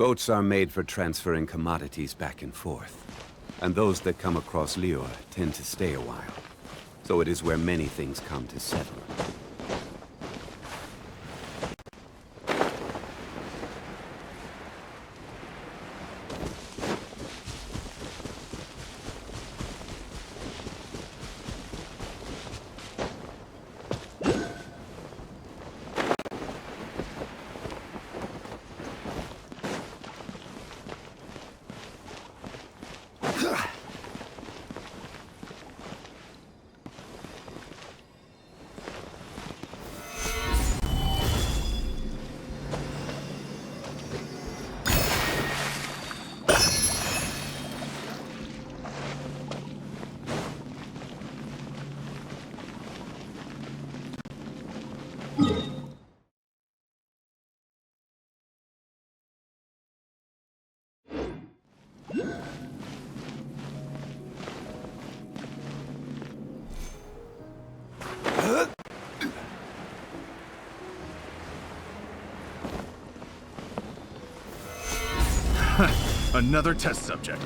Boats are made for transferring commodities back and forth. And those that come across Lior tend to stay a while. So it is where many things come to settle. Another test subject.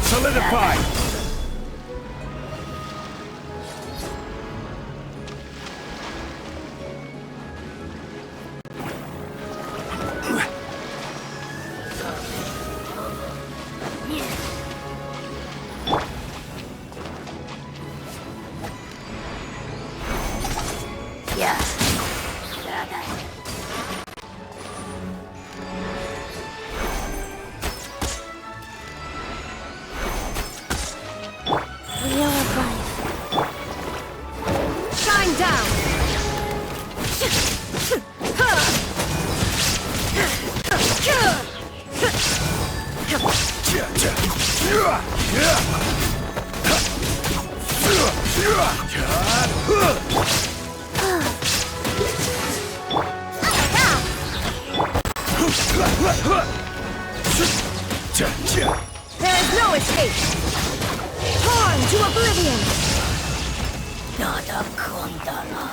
Solidify! There is no escape! Torn to oblivion! Nada Kundala.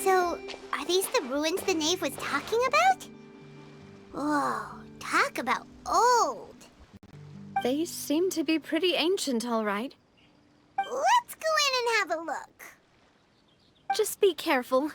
So, are these the ruins the knave was talking about? Whoa, talk about old. They seem to be pretty ancient, all right. Let's go in and have a look. Just be careful.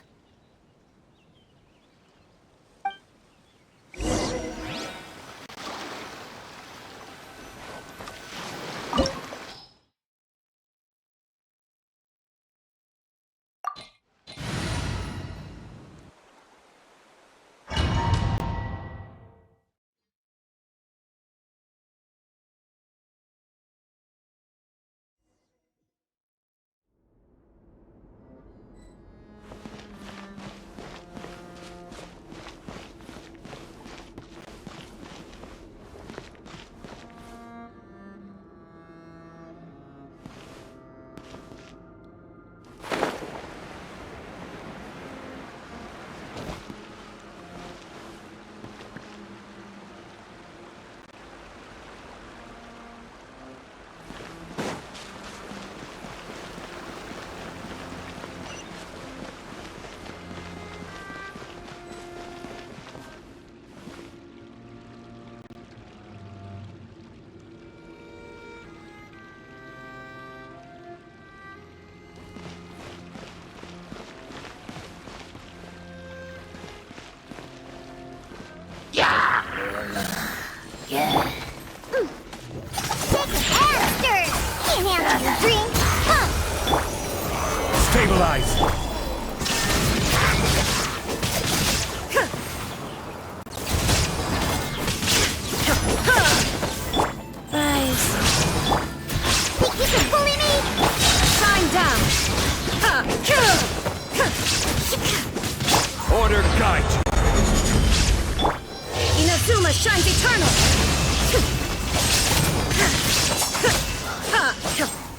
Stabilize! Rise. Think you can bully me? Shine down. Order guide you! Inazuma shines eternal.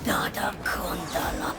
Nada Kundala.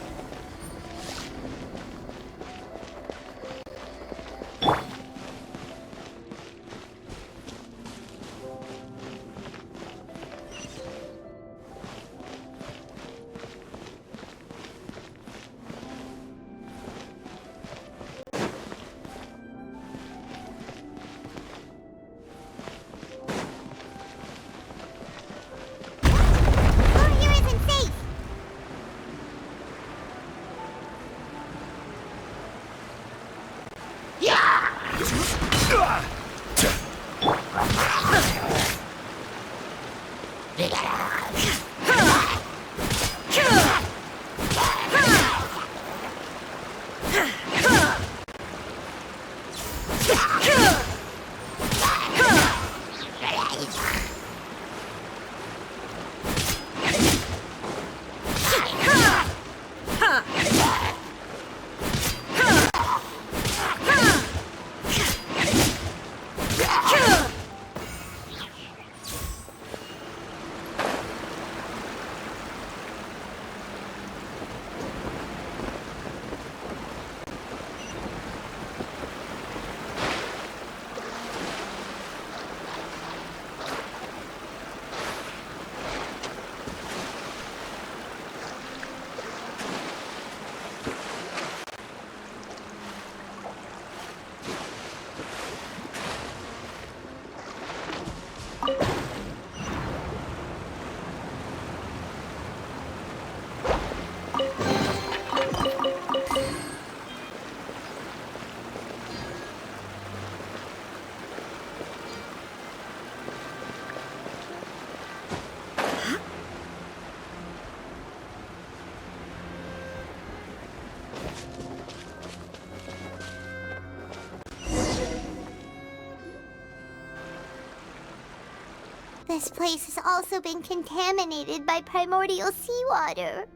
This place has also been contaminated by primordial seawater.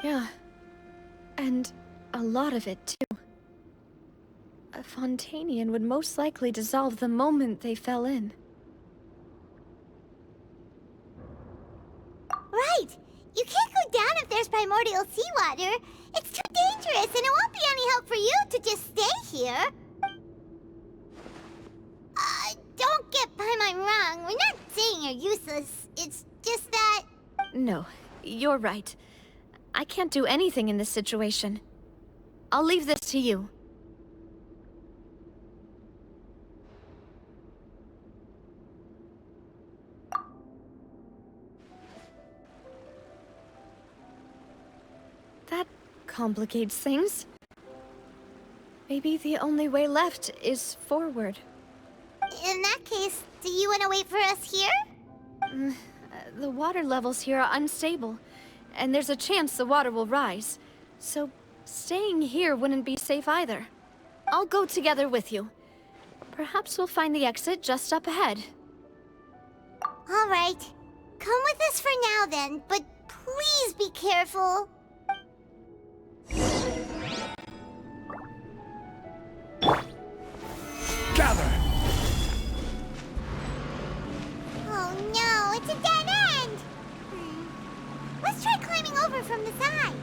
Yeah. And a lot of it, too. A Fontanian would most likely dissolve the moment they fell in. Right! You can't go down if there's primordial seawater. It's too dangerous, and it won't be any help for you to just stay here. Don't get by my wrong. We're not saying you're useless. It's just that... No, you're right. I can't do anything in this situation. I'll leave this to you. That complicates things. Maybe the only way left is forward. In that case, do you want to wait for us here? The water levels here are unstable, and there's a chance the water will rise. So, staying here wouldn't be safe either. I'll go together with you. Perhaps we'll find the exit just up ahead. All right. Come with us for now then, but please be careful. Gather! Oh no, it's a dead end! Let's try climbing over from the side.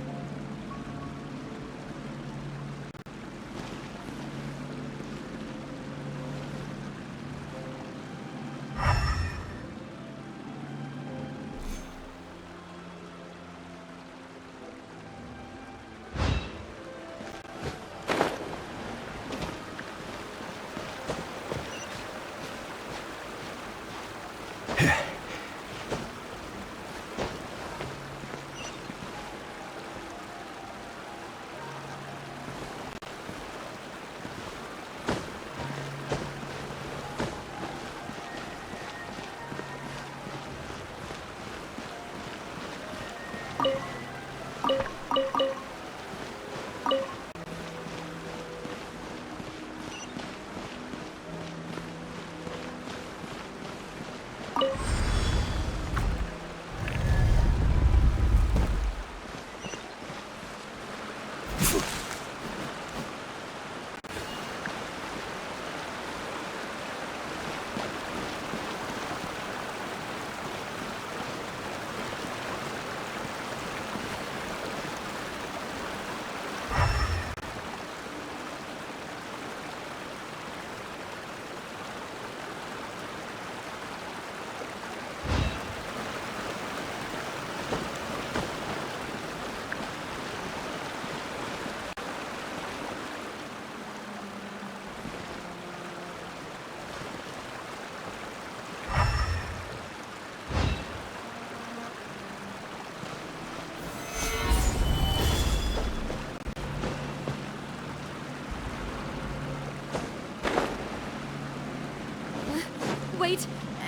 Wait!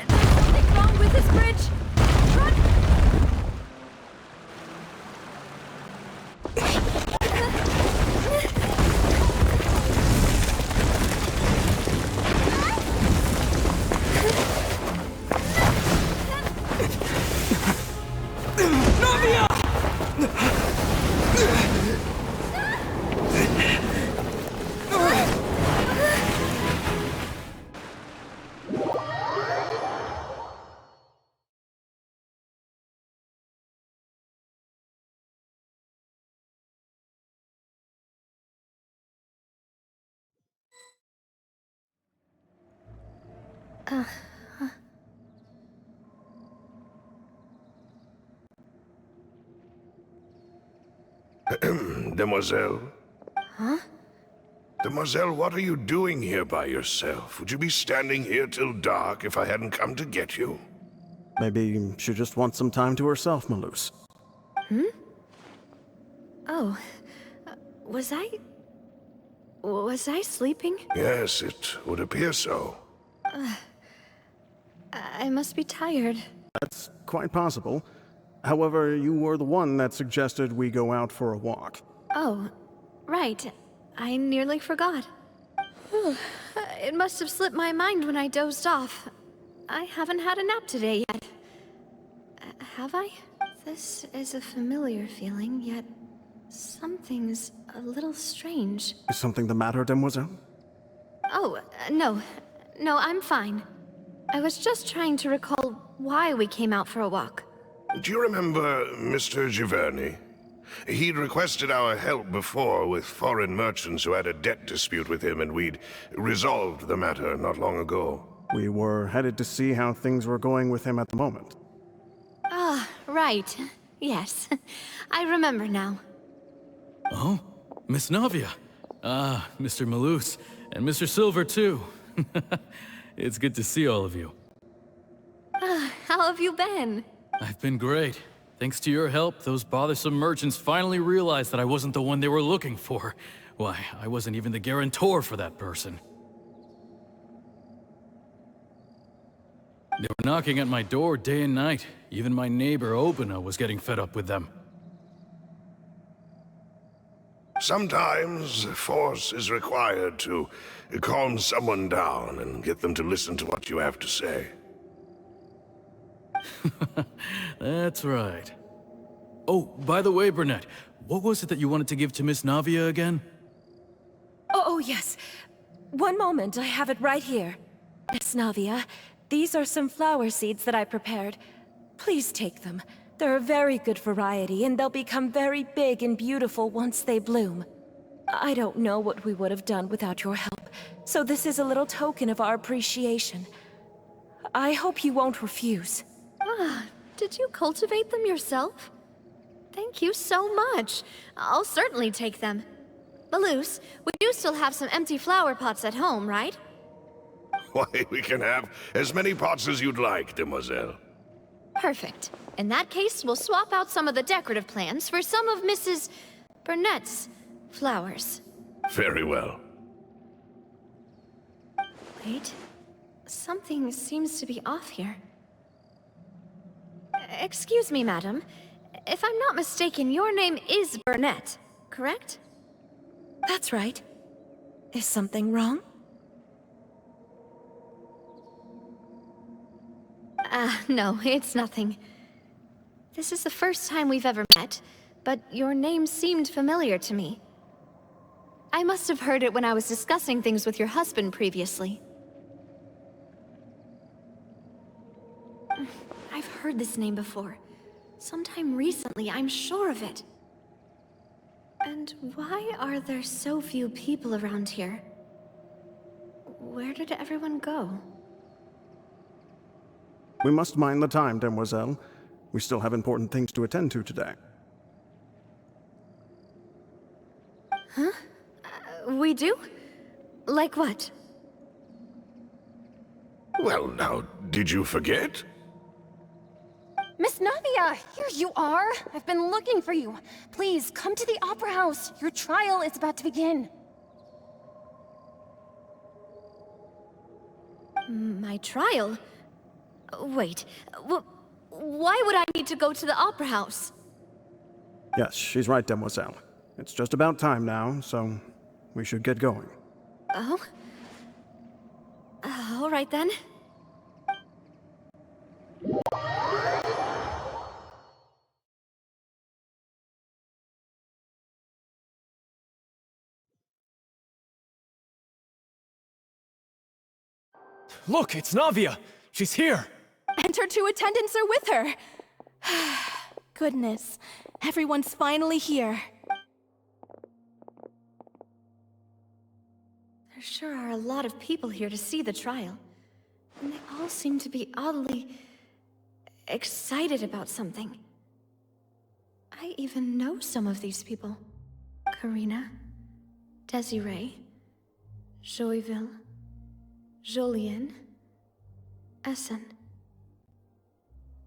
There's something wrong with this bridge! Run! Demoiselle? Huh? Demoiselle, what are you doing here by yourself? Would you be standing here till dark if I hadn't come to get you? Maybe she just wants some time to herself, Malus. Oh, was I sleeping? Yes, it would appear so. I must be tired. That's quite possible. However, you were the one that suggested we go out for a walk. Oh, right. I nearly forgot. Whew. It must have slipped my mind when I dozed off. I haven't had a nap today yet. Have I? This is a familiar feeling, yet something's a little strange. Is something the matter, Demoiselle? Oh, no. No, I'm fine. I was just trying to recall why we came out for a walk. Do you remember Mr. Giverny? He'd requested our help before with foreign merchants who had a debt dispute with him, and we'd resolved the matter not long ago. We were headed to see how things were going with him at the moment. Ah, right. Yes. I remember now. Oh, Miss Navia. Ah, Mr. Malus, and Mr. Silver, too. It's good to see all of you. How have you been? I've been great. Thanks to your help, those bothersome merchants finally realized that I wasn't the one they were looking for. Why, I wasn't even the guarantor for that person. They were knocking at my door day and night. Even my neighbor, Obina, was getting fed up with them. Sometimes force is required to calm someone down and get them to listen to what you have to say. That's right. Oh, by the way, Burnett, what was it that you wanted to give to Miss Navia again? Oh, yes. One moment, I have it right here. Miss Navia, these are some flower seeds that I prepared. Please take them. They're a very good variety, and they'll become very big and beautiful once they bloom. I don't know what we would have done without your help, so this is a little token of our appreciation. I hope you won't refuse. Ah, did you cultivate them yourself? Thank you so much. I'll certainly take them. Malus, we do still have some empty flower pots at home, right? Why, we can have as many pots as you'd like, Demoiselle. Perfect. In that case, we'll swap out some of the decorative plants for some of Mrs. Burnett's flowers. Very well. Wait. Something seems to be off here. Excuse me, madam. If I'm not mistaken, your name is Burnett, correct? That's right. Is something wrong? No, it's nothing. This is the first time we've ever met, but your name seemed familiar to me. I must have heard it when I was discussing things with your husband previously. I've heard this name before. Sometime recently, I'm sure of it. And why are there so few people around here? Where did everyone go? We must mind the time, Demoiselle. We still have important things to attend to today. We do? Like what? Well, now, did you forget? Miss Navia, here you are. I've been looking for you. Please, come to the Opera House. Your trial is about to begin. My trial? Wait, why would I need to go to the Opera House? Yes, she's right, Demoiselle. It's just about time now, so we should get going. Oh? All right then. Look, it's Navia! She's here! And her two attendants are with her. Goodness, everyone's finally here. There sure are a lot of people here to see the trial. and they all seem to be oddly excited about something. I even know some of these people. Karina, Desiree, Joyville, Jolien, Essen.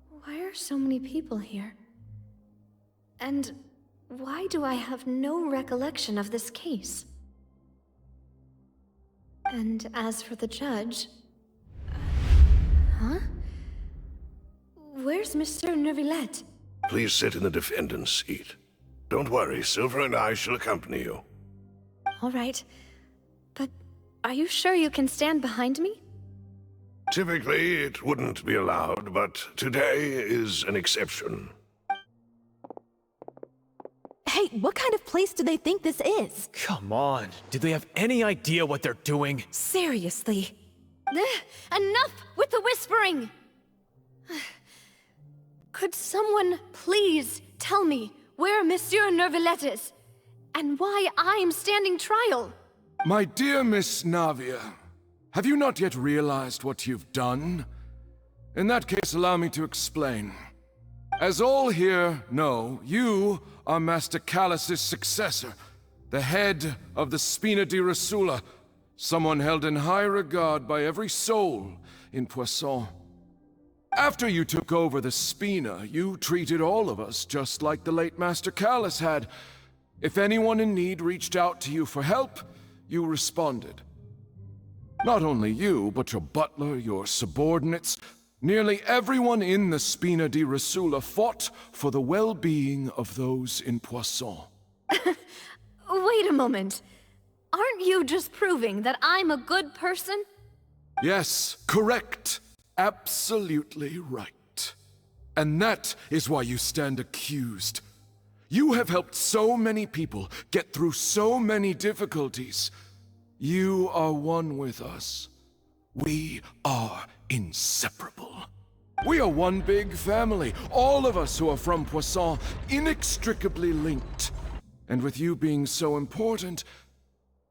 Why are so many people here? And why do I have no recollection of this case? And as for the judge... Huh? Where's Monsieur Neuvillette? Please sit in the defendant's seat. Don't worry, Silver and I shall accompany you. All right. But are you sure you can stand behind me? Typically, it wouldn't be allowed, but today is an exception. Hey, what kind of place do they think this is? Come on, do they have any idea what they're doing? Seriously. Enough with the whispering! Could someone please tell me where Monsieur Neuvillette is? And why I'm standing trial? My dear Miss Navia, have you not yet realized what you've done? In that case, allow me to explain. As all here know, you are Master Callus's successor, the head of the Spina di Rosula, someone held in high regard by every soul in Poisson. After you took over the Spina, you treated all of us just like the late Master Callus had. If anyone in need reached out to you for help, you responded. Not only you, but your butler, your subordinates, nearly everyone in the Spina di Rosula fought for the well-being of those in Poisson. Wait a moment. Aren't you just proving that I'm a good person? Yes, correct. Absolutely right. And that is why you stand accused. You have helped so many people get through so many difficulties. You are one with us. We are inseparable. We are one big family, all of us who are from Poisson, inextricably linked. And with you being so important,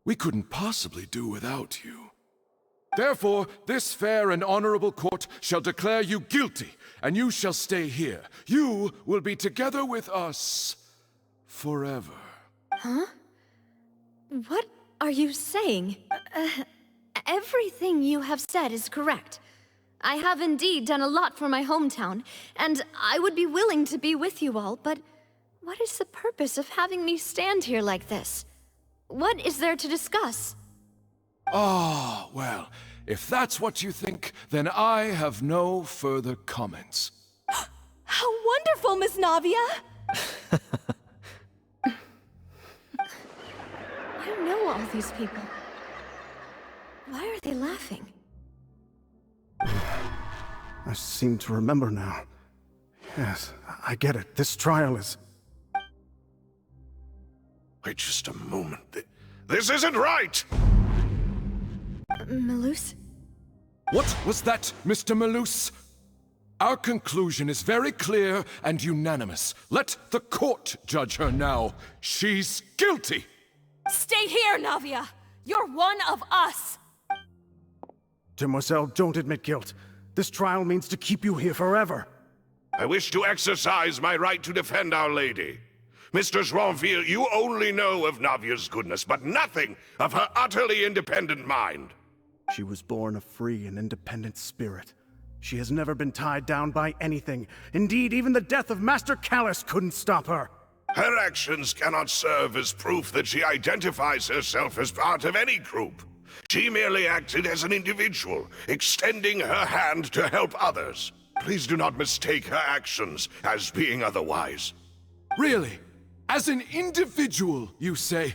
we couldn't possibly do without you. Therefore, this fair and honorable court shall declare you guilty, and you shall stay here. You will be together with us forever. Huh? What are you saying? Everything you have said is correct. I have indeed done a lot for my hometown, and I would be willing to be with you all, but what is the purpose of having me stand here like this? What is there to discuss? Ah, well, if that's what you think, then I have no further comments. How wonderful, Miss Navia! I know all these people. Why are they laughing? I seem to remember now. Yes, I get it. This trial is... Wait just a moment. This isn't right! Malus? What was that, Mr. Malus? Our conclusion is very clear and unanimous. Let the court judge her now. She's guilty! Stay here, Navia! You're one of us! Demoiselle, don't admit guilt. This trial means to keep you here forever. I wish to exercise my right to defend Our Lady. Mr. Joinville, you only know of Navia's goodness, but nothing of her utterly independent mind. She was born a free and independent spirit. She has never been tied down by anything. Indeed, even the death of Master Callus couldn't stop her. Her actions cannot serve as proof that she identifies herself as part of any group. She merely acted as an individual, extending her hand to help others. Please do not mistake her actions as being otherwise. Really? As an individual, you say?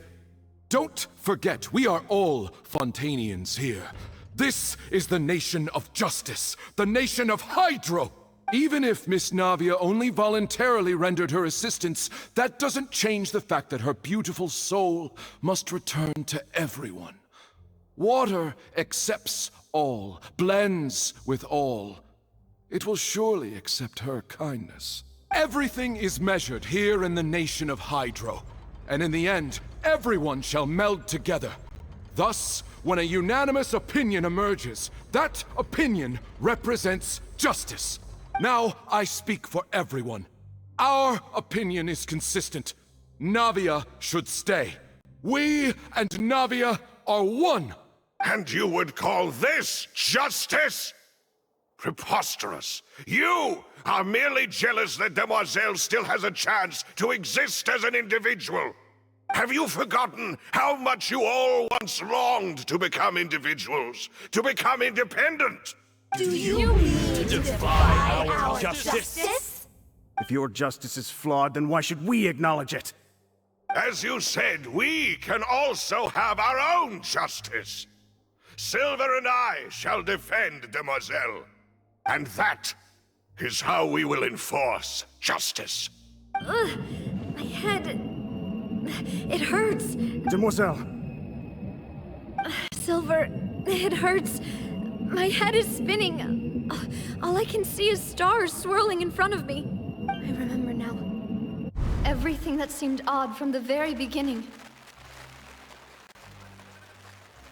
Don't forget, we are all Fontanians here. This is the nation of justice, the nation of Hydro. Even if Miss Navia only voluntarily rendered her assistance, that doesn't change the fact that her beautiful soul must return to everyone. Water accepts all, blends with all. It will surely accept her kindness. Everything is measured here in the nation of Hydro, and in the end, everyone shall meld together. Thus, when a unanimous opinion emerges, that opinion represents justice. Now, I speak for everyone. Our opinion is consistent. Navia should stay. We and Navia are one. And you would call this justice? Preposterous. You are merely jealous that Demoiselle still has a chance to exist as an individual. Have you forgotten how much you all once longed to become individuals, to become independent? Do you mean to defy our justice? If your justice is flawed, then why should we acknowledge it? As you said, we can also have our own justice. Silver and I shall defend Demoiselle. And that is how we will enforce justice. My head... It hurts. Demoiselle. Silver, it hurts. My head is spinning. All I can see is stars swirling in front of me. I remember now. Everything that seemed odd from the very beginning.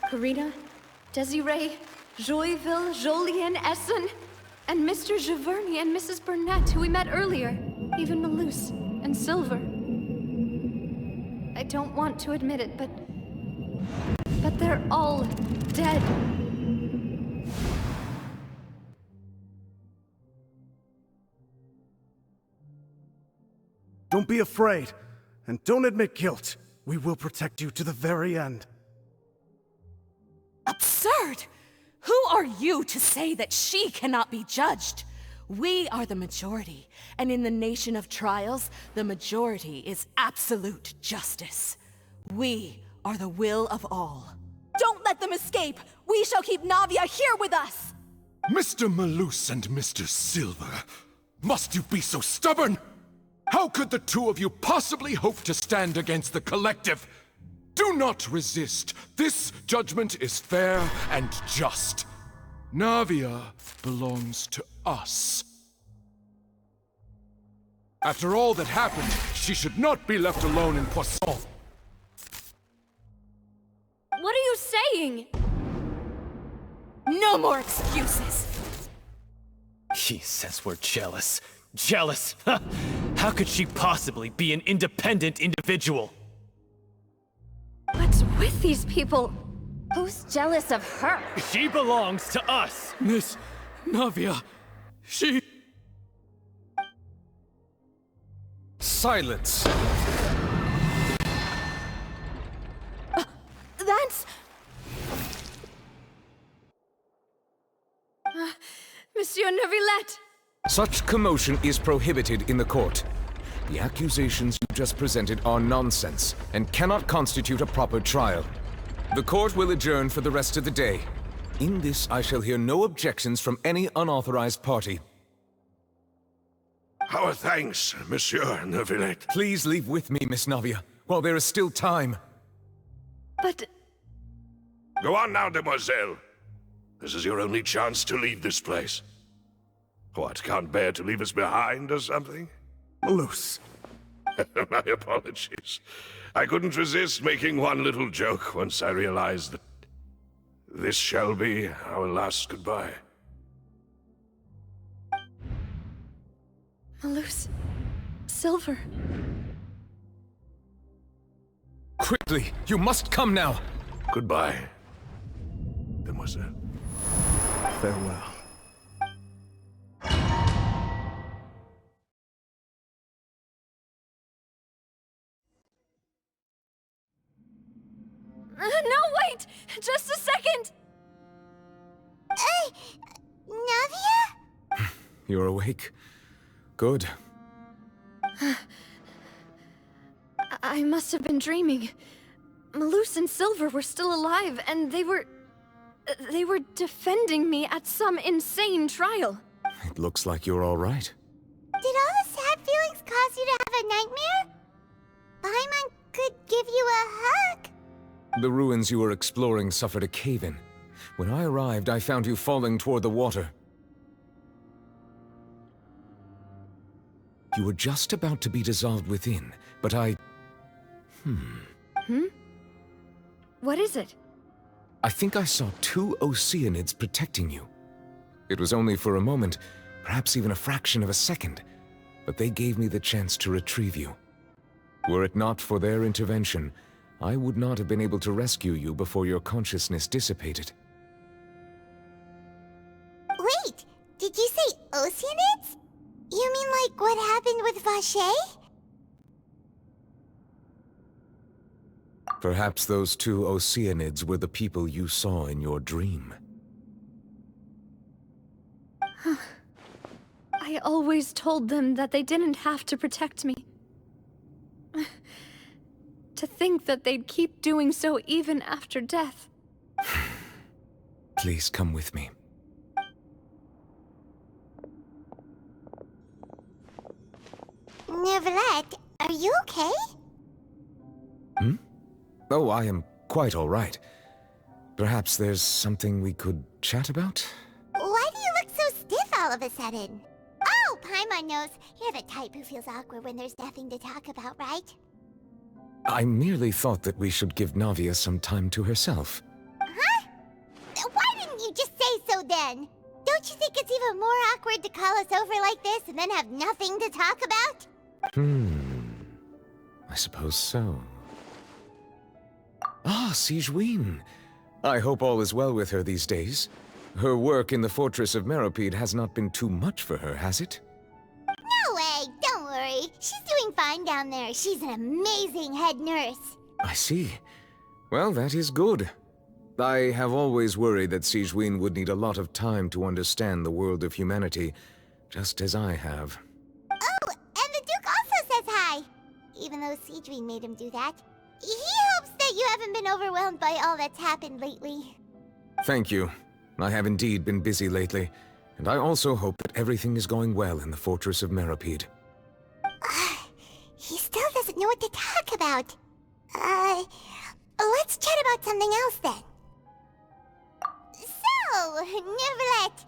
Karina, Desiree, Joyville, Jolien, Essen, and Mr. Giverny and Mrs. Burnett, who we met earlier. Even Malus and Silver. I don't want to admit it, but they're all dead. Don't be afraid, and don't admit guilt. We will protect you to the very end. Absurd! Who are you to say that she cannot be judged? We are the majority, and in the nation of trials, the majority is absolute justice. We are the will of all. Don't let them escape! We shall keep Navia here with us! Mr. Malus and Mr. Silver, must you be so stubborn? How could the two of you possibly hope to stand against the collective? Do not resist. This judgment is fair and just. Navia belongs to us. After all that happened, she should not be left alone in Poisson. What are you saying? No more excuses! He says we're jealous. Jealous? How could she possibly be an independent individual? What's with these people? Who's jealous of her? She belongs to us! Miss Navia, she... Silence! That's... Monsieur Neuvillette! Such commotion is prohibited in the court. The accusations you just presented are nonsense and cannot constitute a proper trial. The court will adjourn for the rest of the day. In this, I shall hear no objections from any unauthorized party. Our thanks, Monsieur Neuvillette. Please leave with me, Miss Navia, while there is still time. But... Go on now, Demoiselle. This is your only chance to leave this place. What, can't bear to leave us behind or something? Malus. My apologies. I couldn't resist making one little joke once I realized that this shall be our last goodbye. Malus... Silver... Quickly, you must come now! Goodbye, Demoiselle. Farewell. No, wait! Just a second! Navia? You're awake? Good. I must have been dreaming. Malus and Silver were still alive, and they were defending me at some insane trial. It looks like you're all right. Did all the sad feelings cause you to have a nightmare? Paimon could give you a hug. The ruins you were exploring suffered a cave-in. When I arrived, I found you falling toward the water. You were just about to be dissolved within, but I... What is it? I think I saw 2 Oceanids protecting you. It was only for a moment, perhaps even a fraction of a second, but they gave me the chance to retrieve you. Were it not for their intervention, I would not have been able to rescue you before your consciousness dissipated. Wait, did you say Oceanids? You mean like what happened with Vache? Perhaps those 2 Oceanids were the people you saw in your dream. I always told them that they didn't have to protect me. To think that they'd keep doing so even after death. Please come with me. Neverlet, are you okay? Hmm? Oh, I am quite all right. Perhaps there's something we could chat about? Why do you look so stiff all of a sudden? Oh, Paimon knows. You're the type who feels awkward when there's nothing to talk about, right? I merely thought that we should give Navia some time to herself. Huh? Why didn't you just say so then? Don't you think it's even more awkward to call us over like this and then have nothing to talk about? I suppose so. Ah, Sigewinne. I hope all is well with her these days. Her work in the Fortress of Meropide has not been too much for her, has it? No way, don't worry. She's doing fine down there. She's an amazing head nurse. I see. Well, that is good. I have always worried that Sigewinne would need a lot of time to understand the world of humanity, just as I have. Oh, and the Duke also says hi. Even though Sigewinne made him do that. He hopes that you haven't been overwhelmed by all that's happened lately. Thank you. I have indeed been busy lately, and I also hope that everything is going well in the Fortress of Meropide. He still doesn't know what to talk about. Let's chat about something else then. So, Neverlet,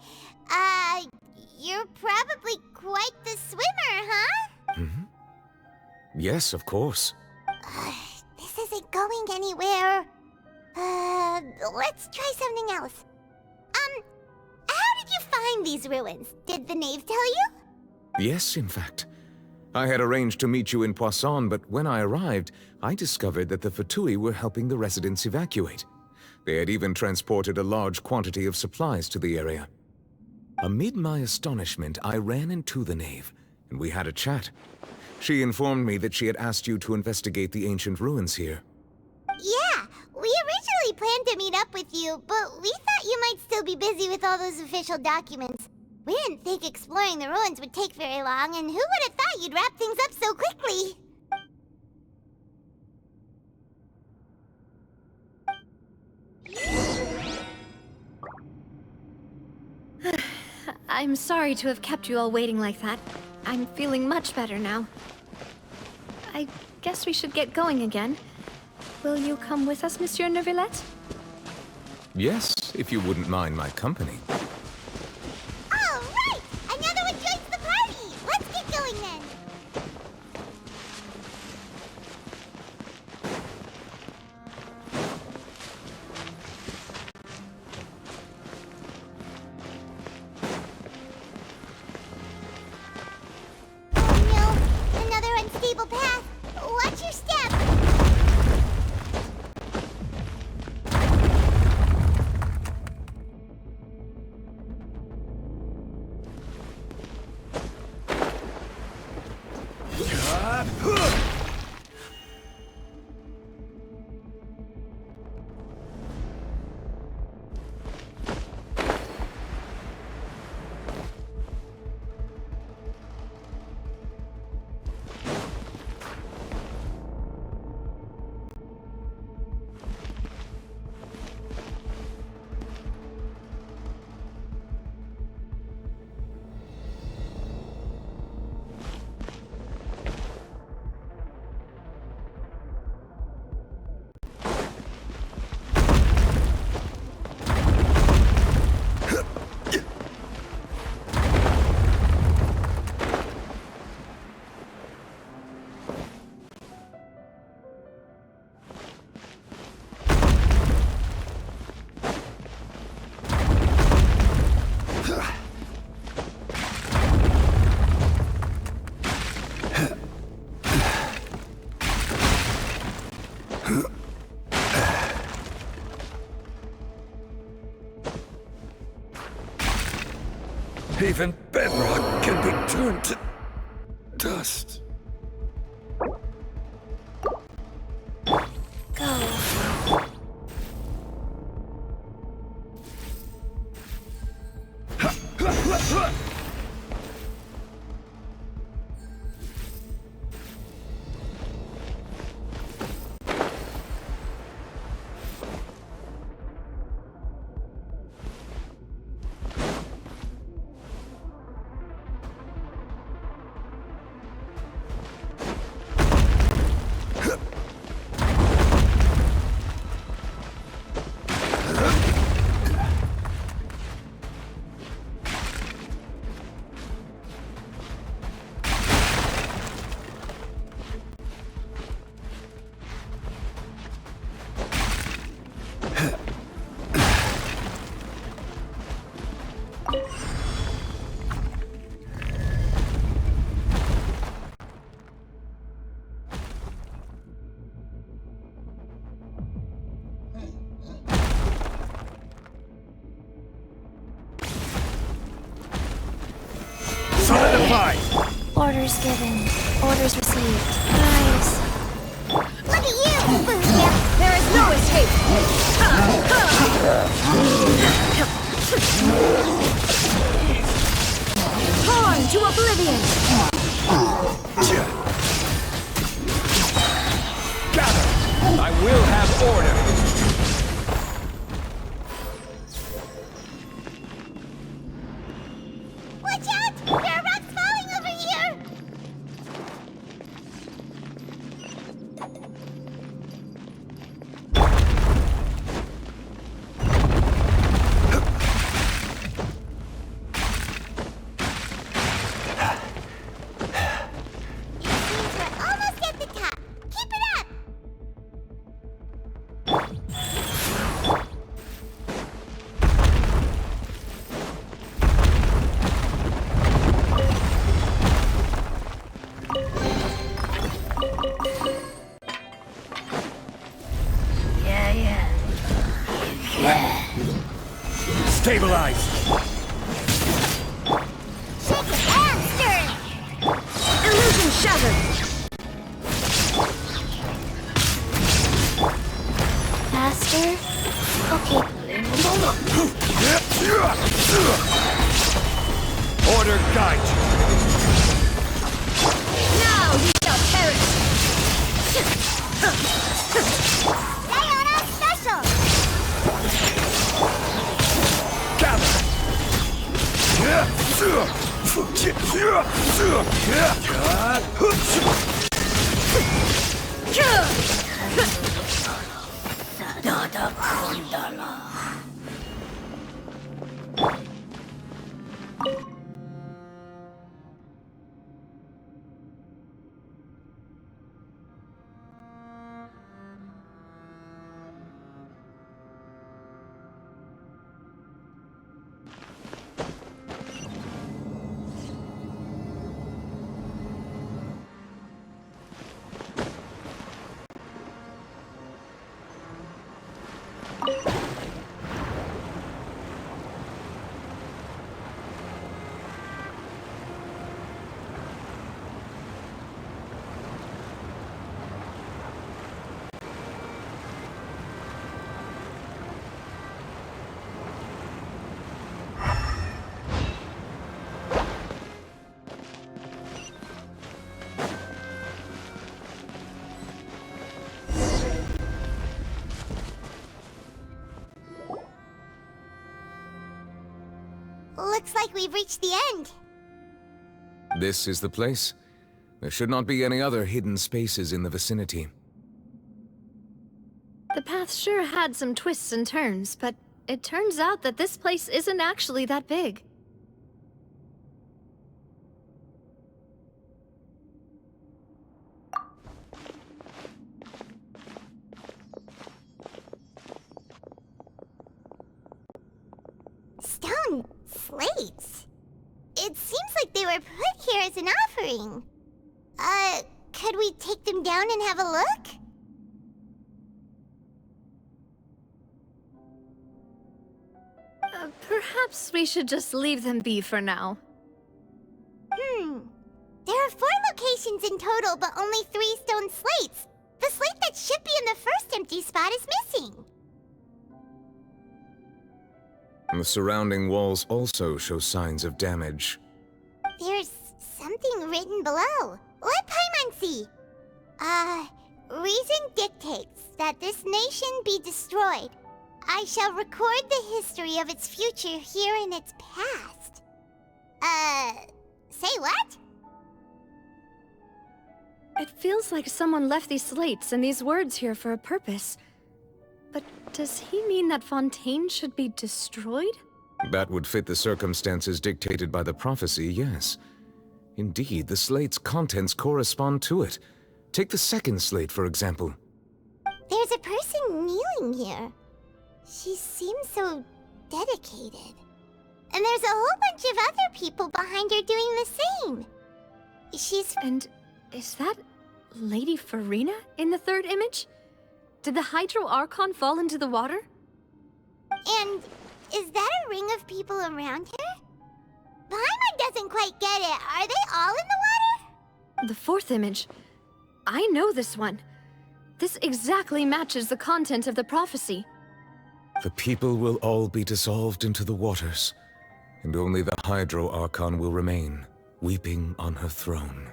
you're probably quite the swimmer, huh? Yes, of course. This isn't going anywhere. Let's try something else. How did you find these ruins? Did the knave tell you? Yes, in fact. I had arranged to meet you in Poisson, but when I arrived, I discovered that the Fatui were helping the residents evacuate. They had even transported a large quantity of supplies to the area. Amid my astonishment, I ran into the knave, and we had a chat. She informed me that she had asked you to investigate the ancient ruins here. Yeah, we originally planned to meet up with you, but we thought you might still be busy with all those official documents. We didn't think exploring the ruins would take very long, and who would have thought you'd wrap things up so quickly? I'm sorry to have kept you all waiting like that. I'm feeling much better now. I guess we should get going again. Will you come with us, Monsieur Neuvillette? Yes, if you wouldn't mind my company. All right! Another one joins the party! Let's get going then! Oh no! Another unstable path! Watch your step! Even bedrock can be turned to dust. Go. Orders given. Orders received. Nice. Look at you, Booyah! There is no escape! Torn to oblivion! Gather! I will have order! Watch out! There are rocks falling over here! We're almost at the top. Keep it up! Stabilize! Shake it and stir it! Illusion shattered! Faster? Okay. Order guide you! Now you shall perish! Diana Special! Gather! Looks like we've reached the end. This is the place. There should not be any other hidden spaces in the vicinity. The path sure had some twists and turns, but it turns out that this place isn't actually that big. Stone slates? It seems like they were put here as an offering. Could we take them down and have a look? Perhaps we should just leave them be for now. There are 4 locations in total, but only 3 stone slates. The slate that should be in the first empty spot is missing. The surrounding walls also show signs of damage. There's something written below. Let Paimon see. Reason dictates that this nation be destroyed. I shall record the history of its future here in its past. Say what? It feels like someone left these slates and these words here for a purpose. But does he mean that Fontaine should be destroyed? That would fit the circumstances dictated by the prophecy, yes. Indeed, the slate's contents correspond to it. Take the second slate, for example. There's a person kneeling here. She seems so dedicated. And there's a whole bunch of other people behind her doing the same. And is that Lady Farina in the third image? Did the Hydro Archon fall into the water? And is that a ring of people around her? Paimon doesn't quite get it. Are they all in the water? The fourth image. I know this one. This exactly matches the content of the prophecy. The people will all be dissolved into the waters, and only the Hydro Archon will remain, weeping on her throne.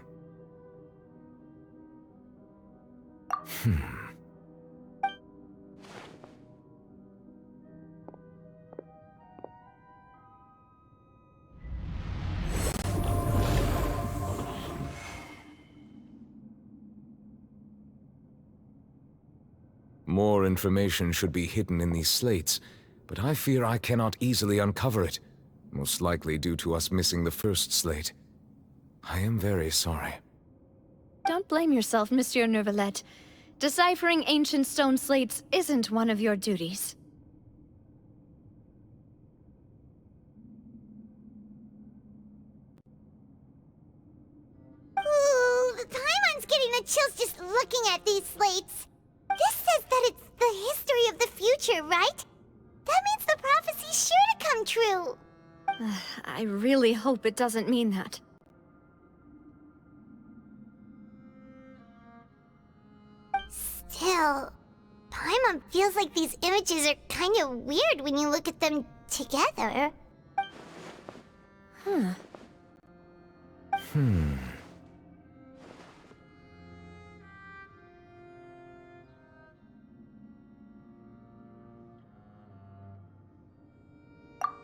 More information should be hidden in these slates, but I fear I cannot easily uncover it, most likely due to us missing the first slate. I am very sorry. Don't blame yourself, Monsieur Neuvillette. Deciphering ancient stone slates isn't one of your duties. Ooh, Paimon's getting the chills just looking at these slates. This says that it's the history of the future, right? That means the prophecy's sure to come true. I really hope it doesn't mean that. Still, Paimon feels like these images are kind of weird when you look at them together.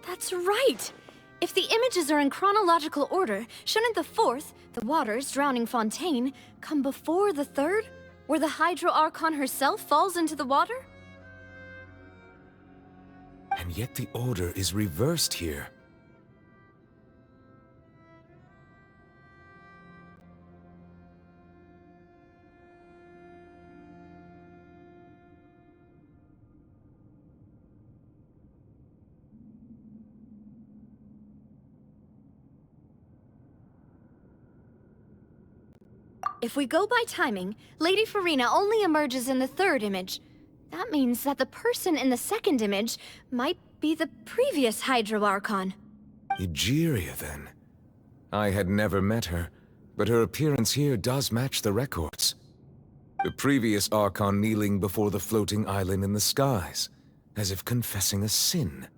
That's right! If the images are in chronological order, shouldn't the fourth, the waters drowning Fontaine, come before the third, where the Hydro Archon herself falls into the water? And yet the order is reversed here. If we go by timing, Lady Farina only emerges in the third image. That means that the person in the second image might be the previous Hydro Archon. Egeria, then. I had never met her, but her appearance here does match the records. The previous Archon kneeling before the floating island in the skies, as if confessing a sin.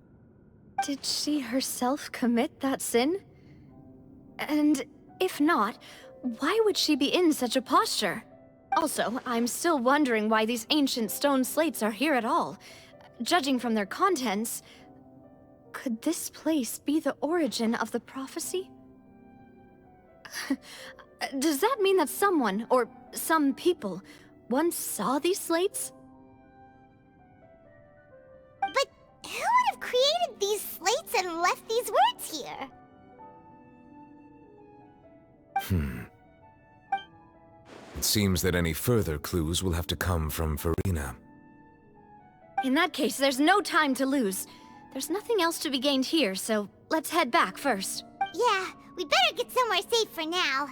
Did she herself commit that sin? And if not, why would she be in such a posture? Also, I'm still wondering why these ancient stone slates are here at all. Judging from their contents, could this place be the origin of the prophecy? Does that mean that someone, or some people, once saw these slates? But who would have created these slates and left these words here? It seems that any further clues will have to come from Farina. In that case, there's no time to lose. There's nothing else to be gained here, so let's head back first. Yeah, we better get somewhere safe for now.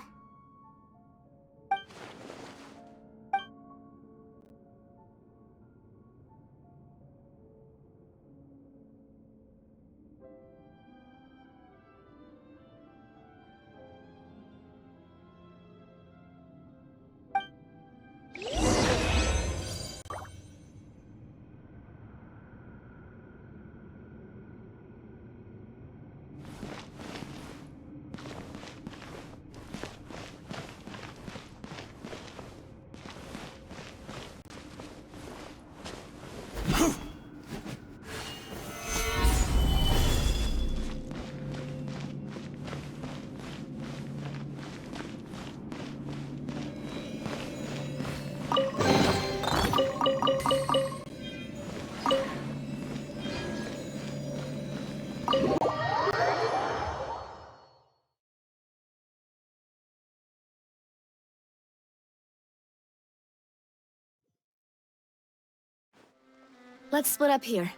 let's split up here.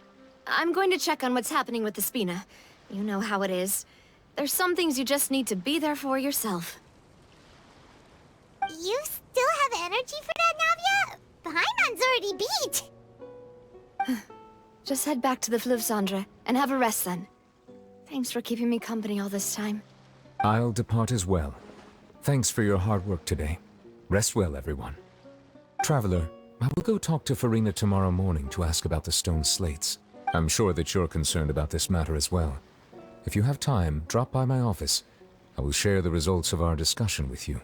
I'm going to check on what's happening with the Spina. You know how it is. There's some things you just need to be there for yourself. You still have energy for that, Navia? Paimon's already beat! Just head back to the Fluvsandra and have a rest then. Thanks for keeping me company all this time. I'll depart as well. Thanks for your hard work today. Rest well, everyone. Traveler, I will go talk to Farina tomorrow morning to ask about the stone slates. I'm sure that you're concerned about this matter as well. If you have time, drop by my office. I will share the results of our discussion with you.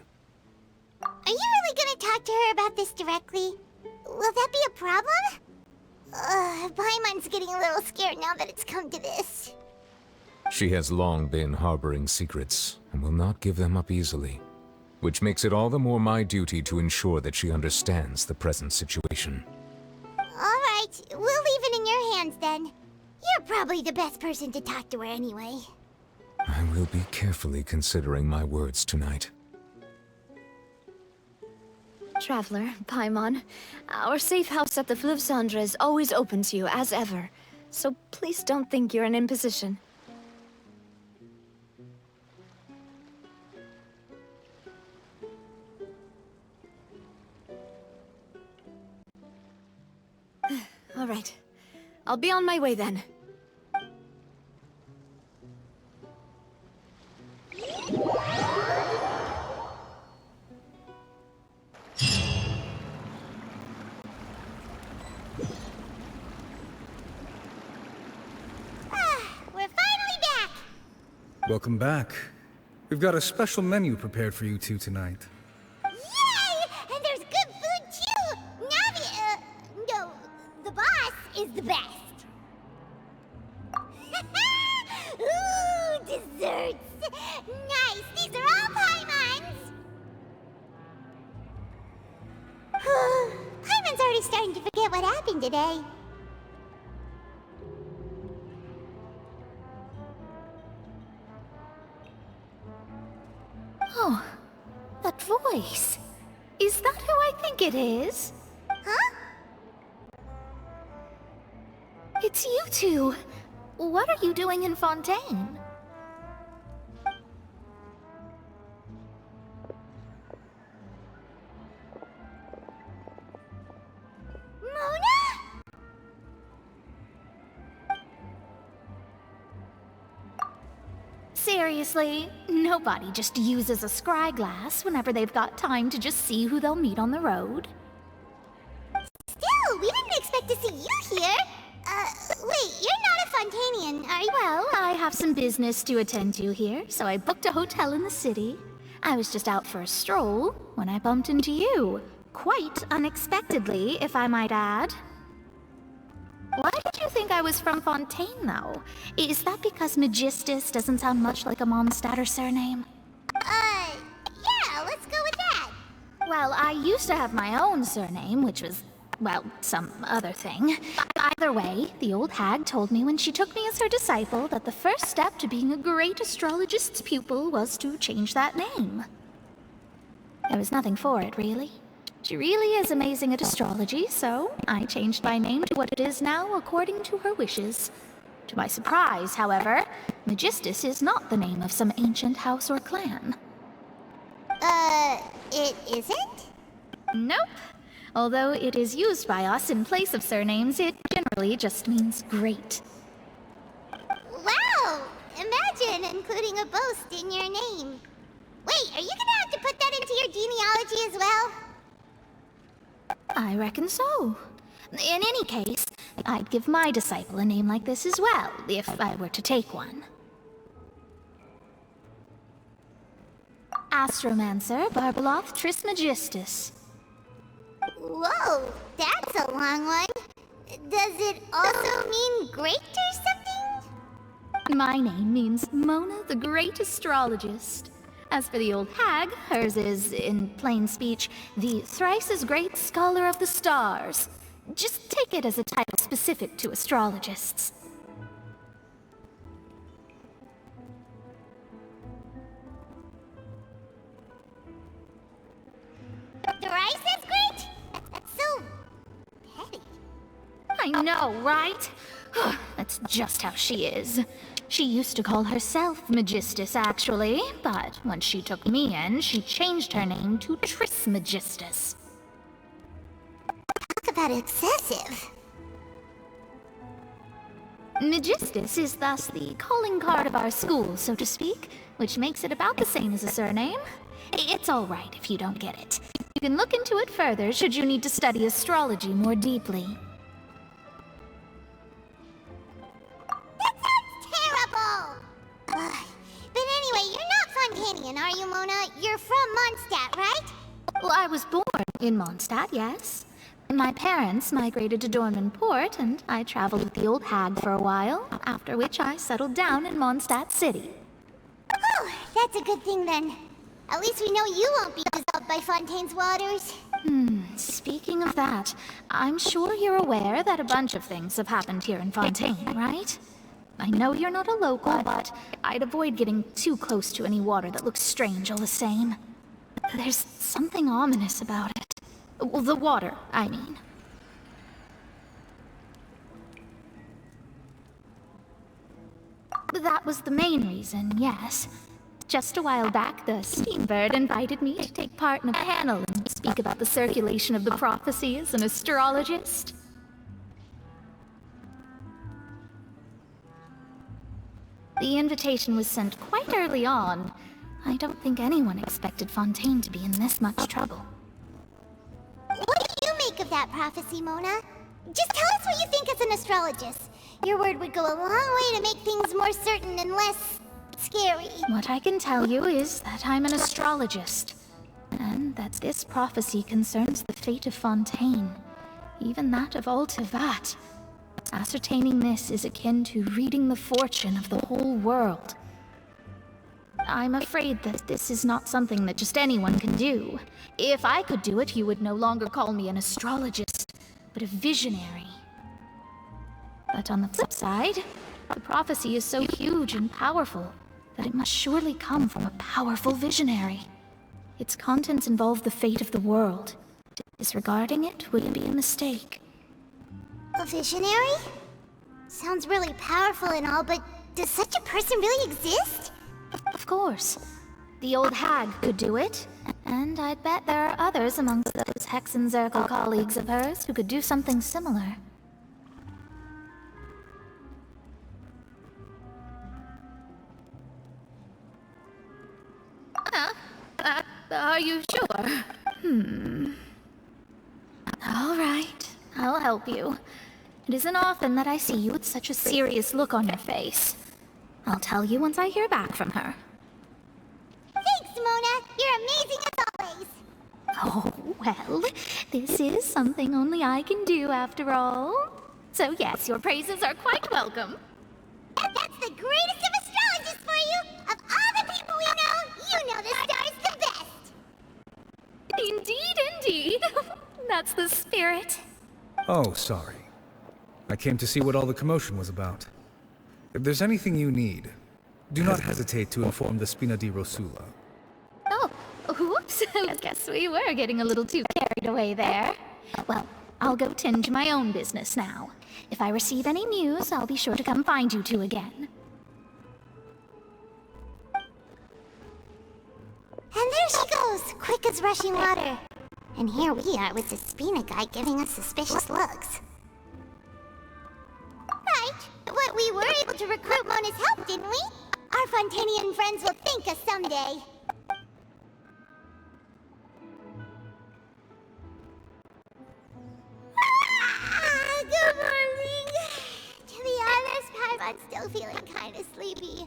Are you really gonna talk to her about this directly? Will that be a problem? Paimon's getting a little scared now that it's come to this. She has long been harboring secrets, and will not give them up easily. Which makes it all the more my duty to ensure that she understands the present situation. Alright, we'll leave it in your hands then. You're probably the best person to talk to her anyway. I will be carefully considering my words tonight. Traveler, Paimon, our safe house at the Fluvsandra is always open to you, as ever. So please don't think you're an imposition. All right. I'll be on my way then. We're finally back! Welcome back. We've got a special menu prepared for you two tonight. Yay! And there's good food too! Navi, no, the boss is the best. Ooh, desserts! Nice, these are all Paimon's! Paimon's already starting to forget what happened today. Oh, that voice. Is that who I think it is? Huh? It's you two. What are you doing in Fontaine? Mona? Seriously, nobody just uses a scry glass whenever they've got time to just see who they'll meet on the road. Still, we didn't expect to see you here. Wait, you're not a Fontanian, are you? Well, I have some business to attend to here, so I booked a hotel in the city. I was just out for a stroll when I bumped into you. Quite unexpectedly, if I might add. Why did you think I was from Fontaine, though? Is that because Magistus doesn't sound much like a Mondstadt surname? Yeah, let's go with that. Well, I used to have my own surname, which was, well, some other thing. Either way, the old hag told me when she took me as her disciple that the first step to being a great astrologist's pupil was to change that name. There was nothing for it, really. She really is amazing at astrology, so I changed my name to what it is now according to her wishes. To my surprise, however, Magistus is not the name of some ancient house or clan. It isn't? Nope. Although it is used by us in place of surnames, it generally just means great. Wow! Imagine including a boast in your name. Wait, are you gonna have to put that into your genealogy as well? I reckon so. In any case, I'd give my disciple a name like this as well, if I were to take one. Astromancer Barbeloth Trismegistus. Whoa, that's a long one. Does it also mean great or something? My name means Mona the Great Astrologist. As for the old hag, hers is, in plain speech, the thrice-as-great Scholar of the Stars. Just take it as a title specific to astrologists. Thrice as great? That's so petty. I know, right? That's just how she is. She used to call herself Magistus, actually, but once she took me in, she changed her name to Trismegistus. Talk about excessive. Magistus is thus the calling card of our school, so to speak, which makes it about the same as a surname. It's all right if you don't get it. You can look into it further should you need to study astrology more deeply. That sounds terrible! Ugh. But anyway, you're not Fontanian, are you, Mona? You're from Mondstadt, right? Well, I was born in Mondstadt, yes. My parents migrated to Dornman Port, and I traveled with the old hag for a while, after which I settled down in Mondstadt City. Oh, that's a good thing then. At least we know you won't be dissolved by Fontaine's waters. Speaking of that, I'm sure you're aware that a bunch of things have happened here in Fontaine, right? I know you're not a local, but I'd avoid getting too close to any water that looks strange all the same. There's something ominous about it. Well, the water, I mean. That was the main reason, yes. Just a while back, the Steambird invited me to take part in a panel and speak about the circulation of the prophecy as an astrologist. The invitation was sent quite early on. I don't think anyone expected Fontaine to be in this much trouble. What do you make of that prophecy, Mona? Just tell us what you think as an astrologist. Your word would go a long way to make things more certain and less scary. What I can tell you is that I'm an astrologist, and that this prophecy concerns the fate of Fontaine, even that of Altivat. Ascertaining this is akin to reading the fortune of the whole world. I'm afraid that this is not something that just anyone can do. If I could do it, you would no longer call me an astrologist, but a visionary. But on the flip side, the prophecy is so huge and powerful that it must surely come from a powerful visionary. Its contents involve the fate of the world. Disregarding it would be a mistake. A visionary? Sounds really powerful and all, but does such a person really exist? Of course. The old hag could do it, and I'd bet there are others amongst those Hexenzirkel colleagues of hers who could do something similar. Are you sure? All right, I'll help you. It isn't often that I see you with such a serious look on your face. I'll tell you once I hear back from her. Thanks, Mona! You're amazing as always! Oh, well, this is something only I can do after all. So yes, your praises are quite welcome. That's the greatest of astrologists for you! Of all the people we know, you know the star's the best! Indeed, indeed. That's the spirit. Oh, sorry. I came to see what all the commotion was about. If there's anything you need, do not hesitate to inform the Spina di Rosula. Oh, whoops. I guess we were getting a little too carried away there. Well, I'll go tend to my own business now. If I receive any news, I'll be sure to come find you two again. And there she goes, quick as rushing water. And here we are with the Spina guy giving us suspicious looks. Right, but we were able to recruit Mona's help, didn't we? Our Fontanian friends will thank us someday. Good morning. To be honest, I'm still feeling kind of sleepy.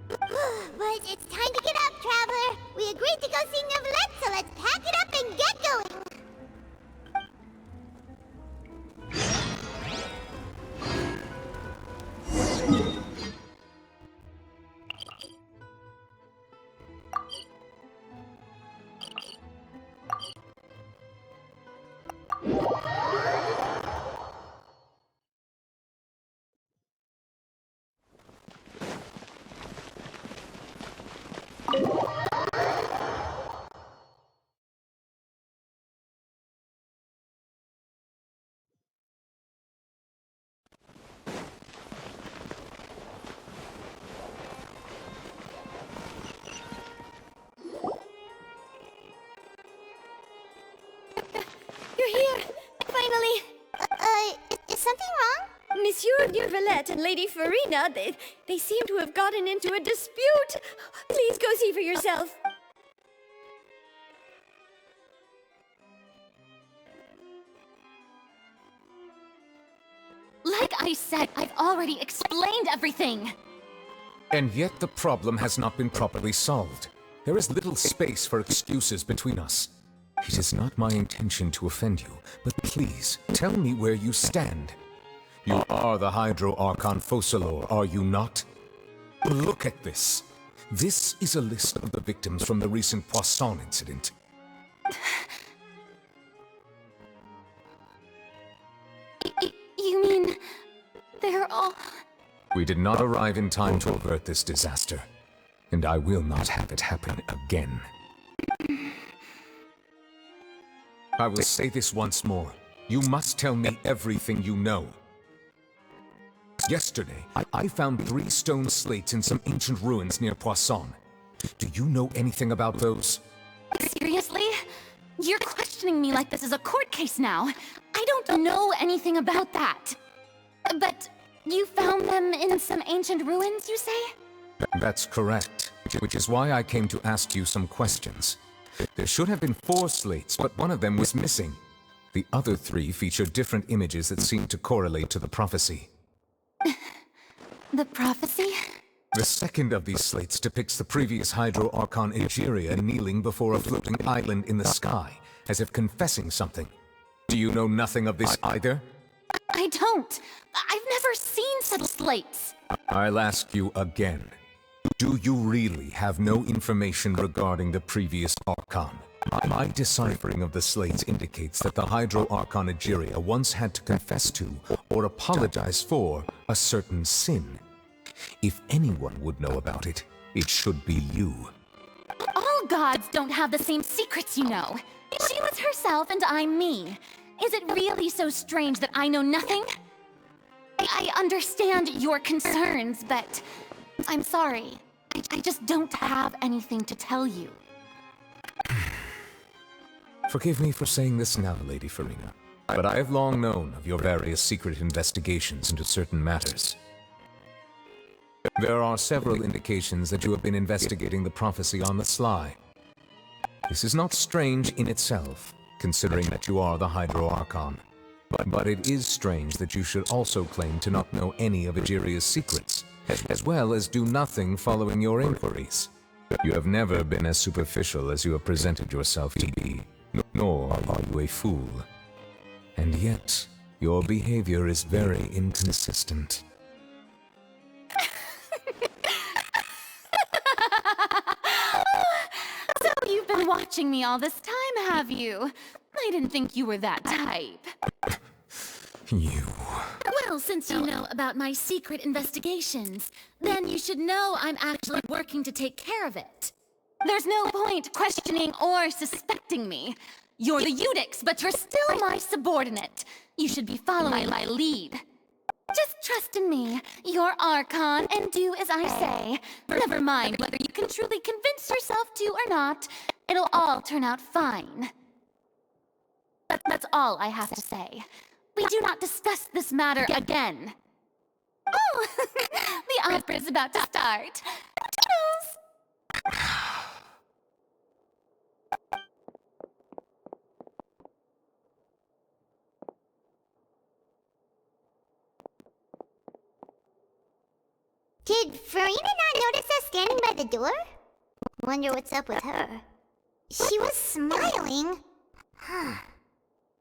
But it's time to get up, traveler. We agreed to go see Neuvillette, so let's pack it up and get going. Valette and Lady Farina, they seem to have gotten into a dispute. Please go see for yourself. Like I said, I've already explained everything. And yet the problem has not been properly solved. There is little space for excuses between us. It is not my intention to offend you, but please, tell me where you stand. You are the Hydro Archon Focalor, are you not? Look at this. This is a list of the victims from the recent Poisson incident. You mean... they're all... We did not arrive in time to avert this disaster, and I will not have it happen again. I will say this once more. You must tell me everything you know. Yesterday, I found 3 stone slates in some ancient ruins near Poisson. Do you know anything about those? Seriously? You're questioning me like this is a court case now. I don't know anything about that. But you found them in some ancient ruins, you say? That's correct, which is why I came to ask you some questions. There should have been 4 slates, but one of them was missing. The other 3 feature different images that seem to correlate to the prophecy. The prophecy? The second of these slates depicts the previous Hydro Archon Egeria kneeling before a floating island in the sky, as if confessing something. Do you know nothing of this either? I don't. I've never seen such slates. I'll ask you again. Do you really have no information regarding the previous Archon? My deciphering of the slates indicates that the Hydro Archon Egeria once had to confess to, or apologize for, a certain sin. If anyone would know about it, it should be you. All gods don't have the same secrets, you know. She was herself and I'm me. Is it really so strange that I know nothing? I understand your concerns, but I'm sorry. I just don't have anything to tell you. Forgive me for saying this now, Lady Farina, but I have long known of your various secret investigations into certain matters. There are several indications that you have been investigating the prophecy on the sly. This is not strange in itself, considering that you are the Hydro Archon. But it is strange that you should also claim to not know any of Egeria's secrets, as well as do nothing following your inquiries. You have never been as superficial as you have presented yourself to be, nor are you a fool. And yet, your behavior is very inconsistent. So you've been watching me all this time, have you? I didn't think you were that type. You... Well, since you know about my secret investigations, then you should know I'm actually working to take care of it. There's no point questioning or suspecting me. You're the Eudix, but you're still my subordinate. You should be following my lead. Just trust in me. You're Archon, and do as I say. Never mind whether you can truly convince yourself to or not. It'll all turn out fine. That's all I have to say. We do not discuss this matter again. Oh, the opera's about to start. Toodles! Did Farina not notice us standing by the door? Wonder what's up with her. She was smiling. Huh.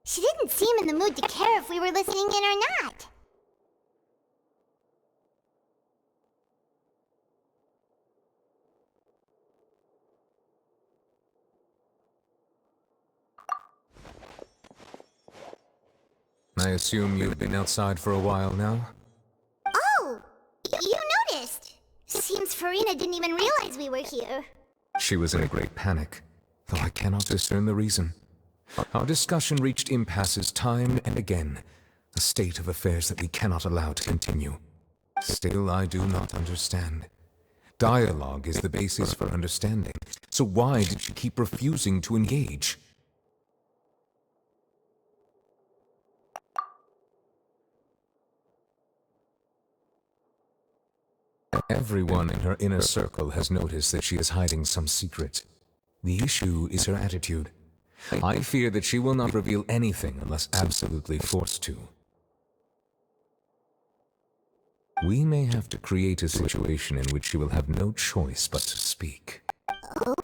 She didn't seem in the mood to care if we were listening in or not. I assume you've been outside for a while now? Oh! You noticed! Seems Farina didn't even realize we were here. She was in a great panic, though I cannot discern the reason. Our discussion reached impasses time and again, a state of affairs that we cannot allow to continue. Still, I do not understand. Dialogue is the basis for understanding, so why did she keep refusing to engage? Everyone in her inner circle has noticed that she is hiding some secret. The issue is her attitude. I fear that she will not reveal anything unless absolutely forced to. We may have to create a situation in which she will have no choice but to speak. Oh?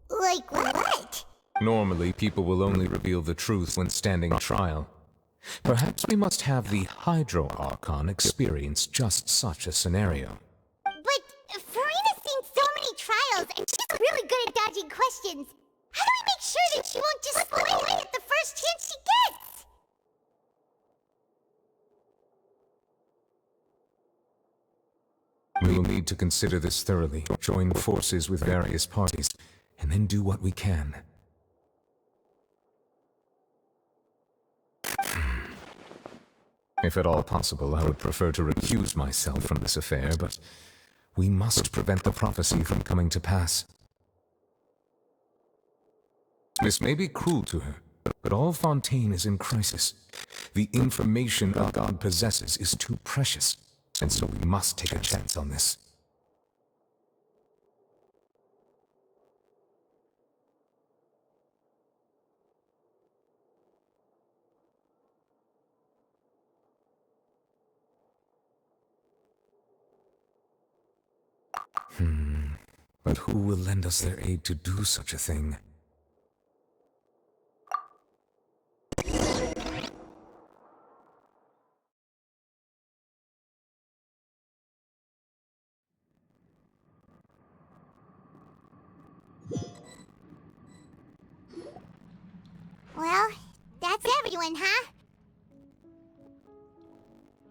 Like what? Normally, people will only reveal the truth when standing trial. Perhaps we must have the Hydro Archon experience just such a scenario. But Farina's seen so many trials, and she's really good at dodging questions. How do we make sure that she won't just slip away at the first chance she gets? We will need to consider this thoroughly, join forces with various parties, and then do what we can. If at all possible, I would prefer to recuse myself from this affair, but we must prevent the prophecy from coming to pass. This may be cruel to her, but all Fontaine is in crisis. The information our god possesses is too precious, and so we must take a chance on this. But who will lend us their aid to do such a thing? Well, that's everyone, huh?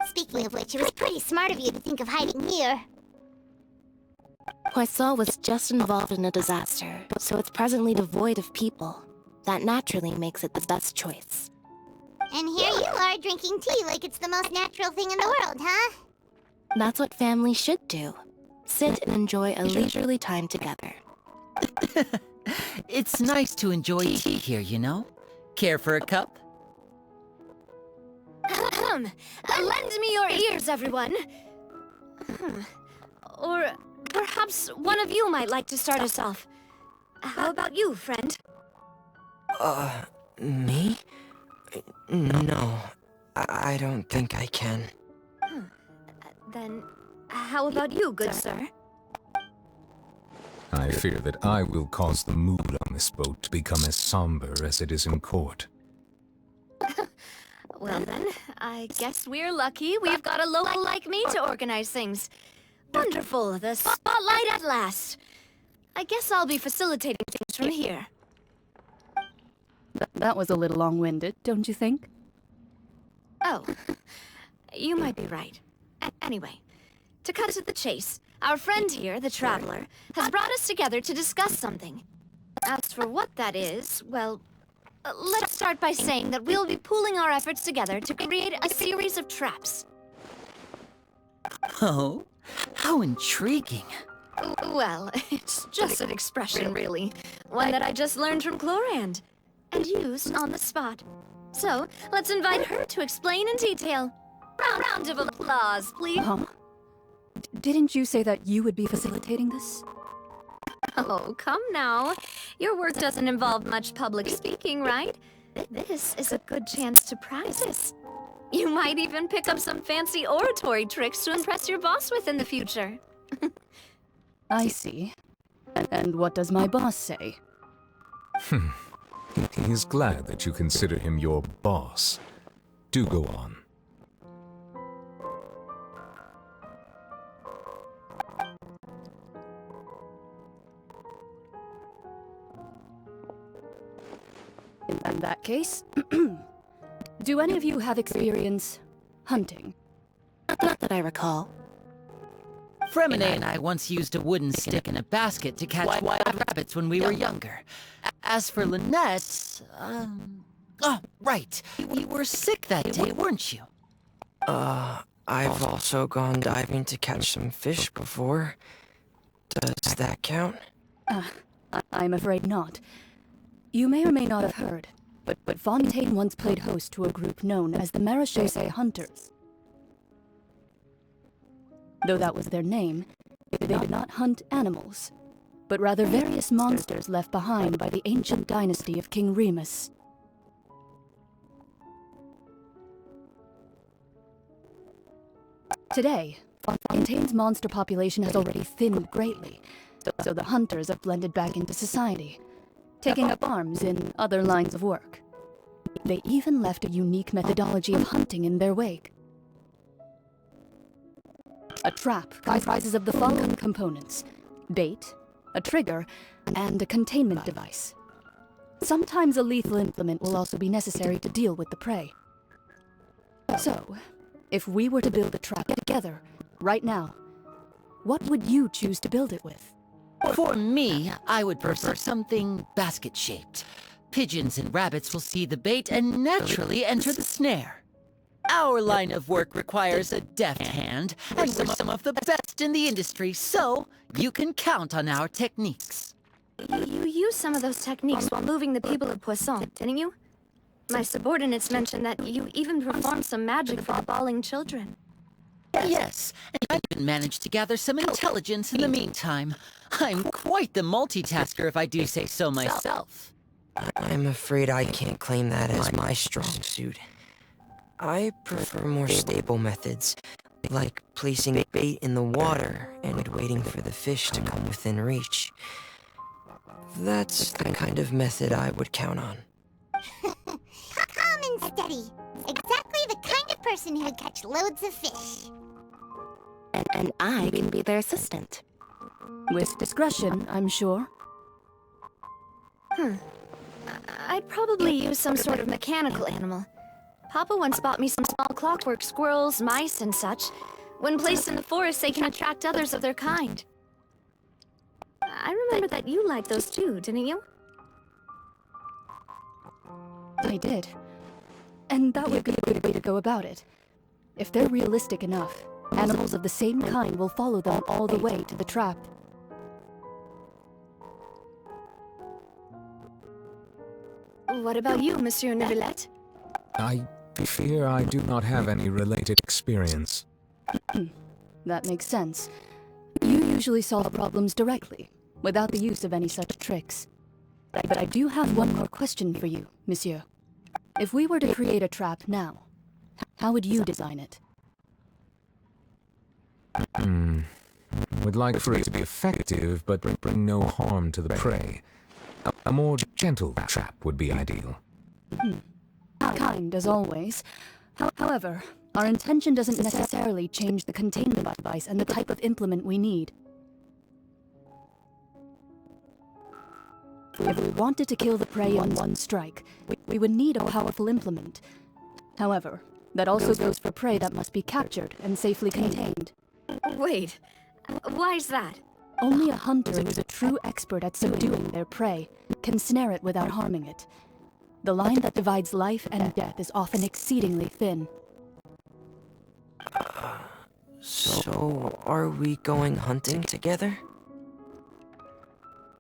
Speaking of which, it was pretty smart of you to think of hiding here. Poisson was just involved in a disaster, so it's presently devoid of people. That naturally makes it the best choice. And here you are drinking tea like it's the most natural thing in the world, huh? That's what family should do. Sit and enjoy a leisurely time together. It's nice to enjoy tea here, you know? Care for a cup? Lend me your ears, everyone. Or perhaps one of you might like to start us off. How about you, friend? Me? No, I don't think I can. Then, how about you, good sir? I fear that I will cause the mood on this boat to become as somber as it is in court. Well then, I guess we're lucky we've got a local like me to organize things. Wonderful, the spotlight at last. I guess I'll be facilitating things from here. That was a little long-winded, don't you think? Oh, you might be right. Anyway, to cut to the chase, our friend here, the Traveler, has brought us together to discuss something. As for what that is, well, let's start by saying that we'll be pooling our efforts together to create a series of traps. Oh, how intriguing. Well, it's just an expression, really. One that I just learned from Chlorand, and used on the spot. So, let's invite her to explain in detail. Round of applause, please. Didn't you say that you would be facilitating this? Oh, come now. Your work doesn't involve much public speaking, right? This is a good chance to practice. You might even pick up some fancy oratory tricks to impress your boss with in the future. I see. And what does my boss say? He is glad that you consider him your boss. Do go on. In that case, do any of you have experience hunting? Not that I recall. Fremine and I once used a wooden stick in a basket to catch wild rabbits when we were younger. As for Lynette, oh, right. You were sick that day, weren't you? I've also gone diving to catch some fish before. Does that count? I'm afraid not. You may or may not have heard, but Fontaine once played host to a group known as the Marechaussee Hunters. Though that was their name, they did not hunt animals, but rather various monsters left behind by the ancient dynasty of King Remus. Today, Fontaine's monster population has already thinned greatly, so the hunters have blended back into society, taking up arms in other lines of work. They even left a unique methodology of hunting in their wake. A trap comprises of the following components: bait, a trigger, and a containment device. Sometimes a lethal implement will also be necessary to deal with the prey. So, if we were to build a trap together, right now, what would you choose to build it with? For me, I would prefer something basket-shaped. Pigeons and rabbits will see the bait and naturally enter the snare. Our line of work requires a deft hand, and we're some of the best in the industry, so you can count on our techniques. You used some of those techniques while moving the people of Poisson, didn't you? My subordinates mentioned that you even performed some magic for the bawling children. Yes, and I even managed to gather some intelligence in the meantime. I'm quite the multitasker, if I do say so myself. I'm afraid I can't claim that as my strong suit. I prefer more stable methods, like placing bait in the water and waiting for the fish to come within reach. That's the kind of method I would count on. Calm and steady. Exactly the kind of person who would catch loads of fish. And I can be their assistant. With discretion, I'm sure. I'd probably use some sort of mechanical animal. Papa once bought me some small clockwork squirrels, mice, and such. When placed in the forest, they can attract others of their kind. I remember that you liked those too, didn't you? I did. And that would be a good way to go about it. If they're realistic enough, animals of the same kind will follow them all the way to the trap. What about you, Monsieur Neuvillette? I fear I do not have any related experience. That makes sense. You usually solve problems directly, without the use of any such tricks. But I do have one more question for you, Monsieur. If we were to create a trap now, how would you design it? Would like for it to be effective, but bring no harm to the prey. A more gentle trap would be ideal. Kind, as always. However, our intention doesn't necessarily change the containment device and the type of implement we need. If we wanted to kill the prey in one strike, we would need a powerful implement. However, that also goes for prey that must be captured and safely contained. Wait, why is that? Only a hunter who is a true expert at subduing their prey can snare it without harming it. The line that divides life and death is often exceedingly thin. So, are we going hunting together?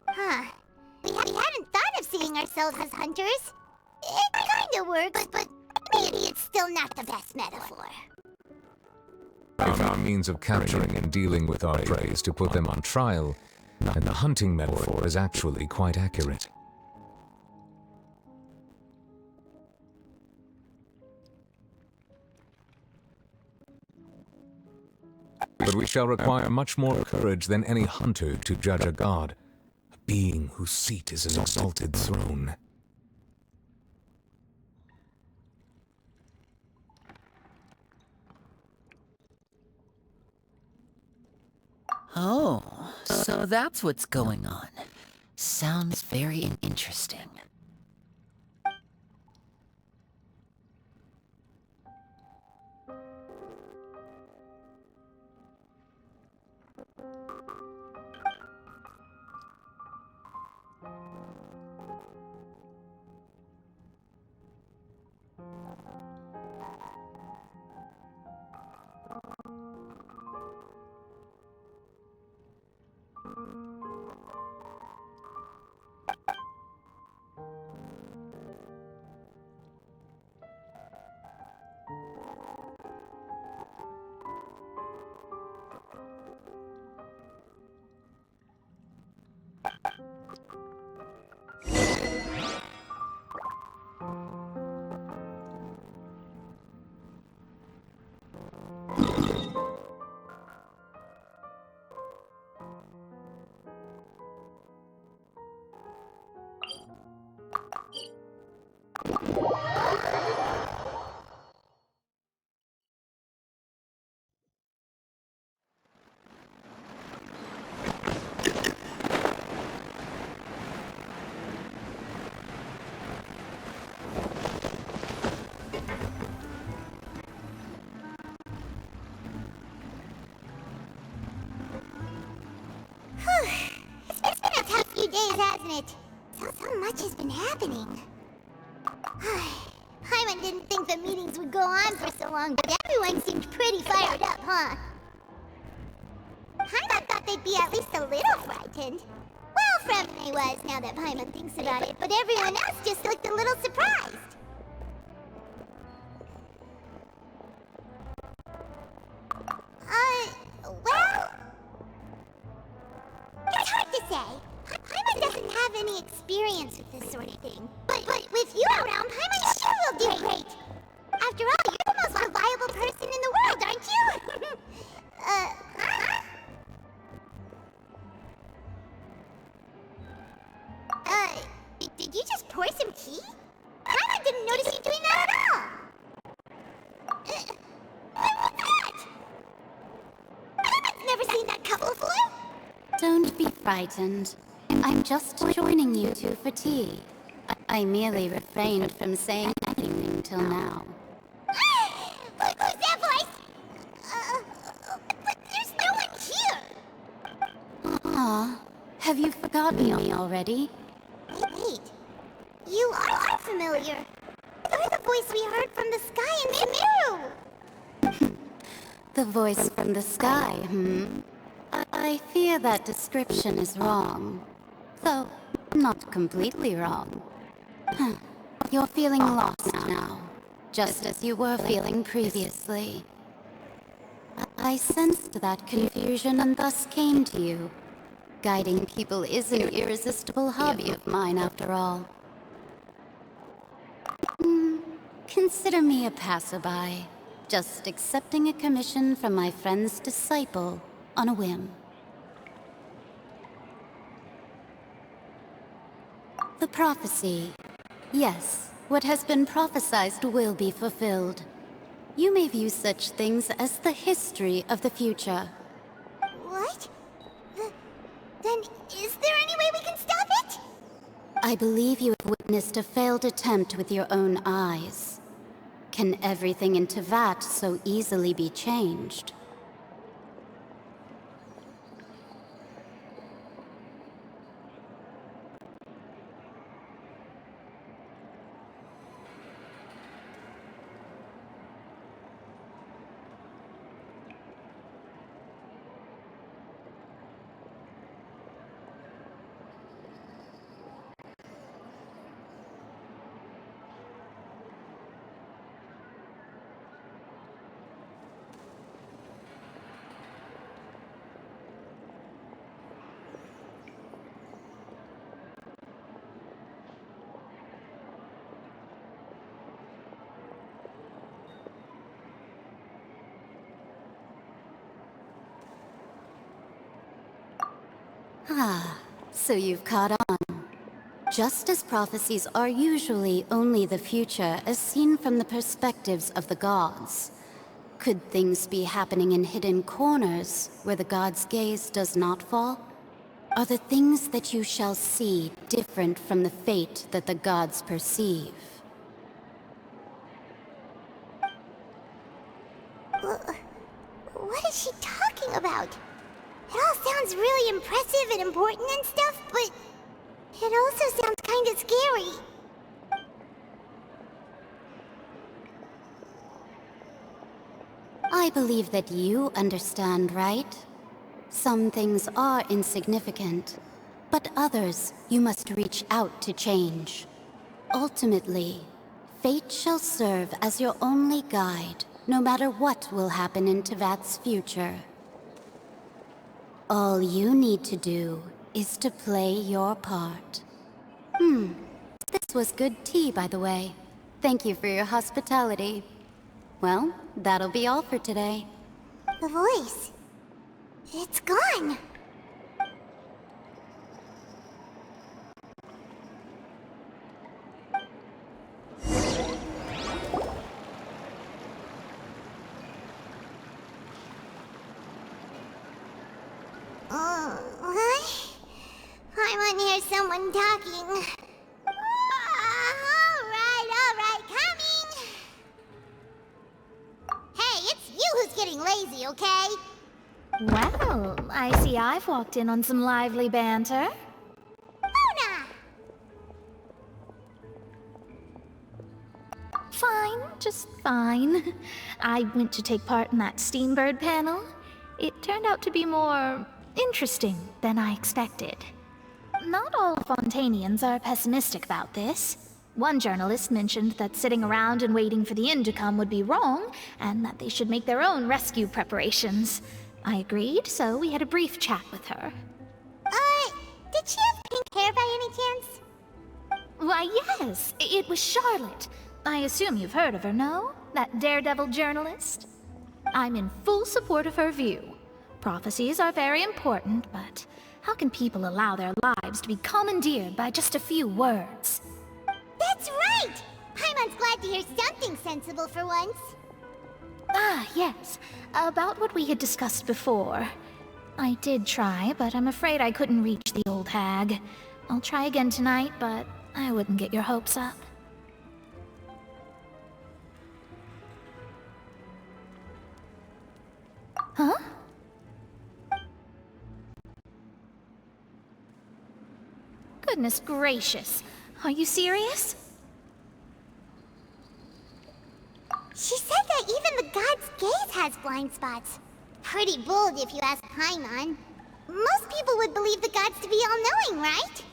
Huh. We hadn't thought of seeing ourselves as hunters. It kinda works, but maybe it's still not the best metaphor. Our means of capturing and dealing with our prey is to put them on trial, and the hunting metaphor is actually quite accurate. But we shall require much more courage than any hunter to judge a god, a being whose seat is an exalted throne. Oh, so that's what's going on. Sounds very interesting. has, hasn't it? So much has been happening. Paimon didn't think the meetings would go on for so long, but everyone seemed pretty fired up, huh? Paimon thought they'd be at least a little frightened. Well, Fremine was, now that Paimon thinks about it, but everyone else just looked a little surprised. Well... It's hard to say. Paimon doesn't have any experience with this sort of thing. But with you around, Paimon sure will do great. After all, you're the most reliable person in the world, aren't you? Huh? Did you just pour some tea? Paimon didn't notice you doing that at all. What was that? Paimon's never seen that couple before. Don't be frightened. I'm just joining you two for tea. I merely refrained from saying anything till now. Who's that voice? But there's no one here. Aw, have you forgotten me already? Wait. You are familiar. You're the voice we heard from the sky in Miru. The voice from the sky, I fear that description is wrong. Though, not completely wrong. You're feeling lost now, just as you were feeling previously. I sensed that confusion and thus came to you. Guiding people is an irresistible hobby of mine, after all. Consider me a passerby, just accepting a commission from my friend's disciple on a whim. The prophecy. Yes, what has been prophesied will be fulfilled. You may view such things as the history of the future. What? Then is there any way we can stop it? I believe you have witnessed a failed attempt with your own eyes. Can everything in Teyvat so easily be changed? Ah, so you've caught on. Just as prophecies are usually only the future as seen from the perspectives of the gods, could things be happening in hidden corners where the gods' gaze does not fall? Are the things that you shall see different from the fate that the gods perceive? What is she talking about? It all sounds really impressive and important and stuff, but it also sounds kind of scary. I believe that you understand, right? Some things are insignificant, but others you must reach out to change. Ultimately, fate shall serve as your only guide, no matter what will happen in Teyvat's future. All you need to do is to play your part. This was good tea, by the way. Thank you for your hospitality. Well, that'll be all for today. The voice. It's gone. What? I want to hear someone talking. All right, coming. Hey, it's you who's getting lazy, okay? Well, I see I've walked in on some lively banter. Oh Fine, just fine. I went to take part in that Steambird panel. It turned out to be more interesting than I expected. Not all Fontanians are pessimistic about this. One journalist mentioned that sitting around and waiting for the end to come would be wrong, and that they should make their own rescue preparations. I agreed, so we had a brief chat with her. Did she have pink hair by any chance? Why, yes, it was Charlotte. I assume you've heard of her, no? That daredevil journalist? I'm in full support of her view. Prophecies are very important, but how can people allow their lives to be commandeered by just a few words? That's right! Paimon's glad to hear something sensible for once. Ah, yes. About what we had discussed before. I did try, but I'm afraid I couldn't reach the old hag. I'll try again tonight, but I wouldn't get your hopes up. Huh? Goodness gracious. Are you serious? She said that even the god's gaze has blind spots. Pretty bold if you ask Paimon. Most people would believe the gods to be all-knowing, right?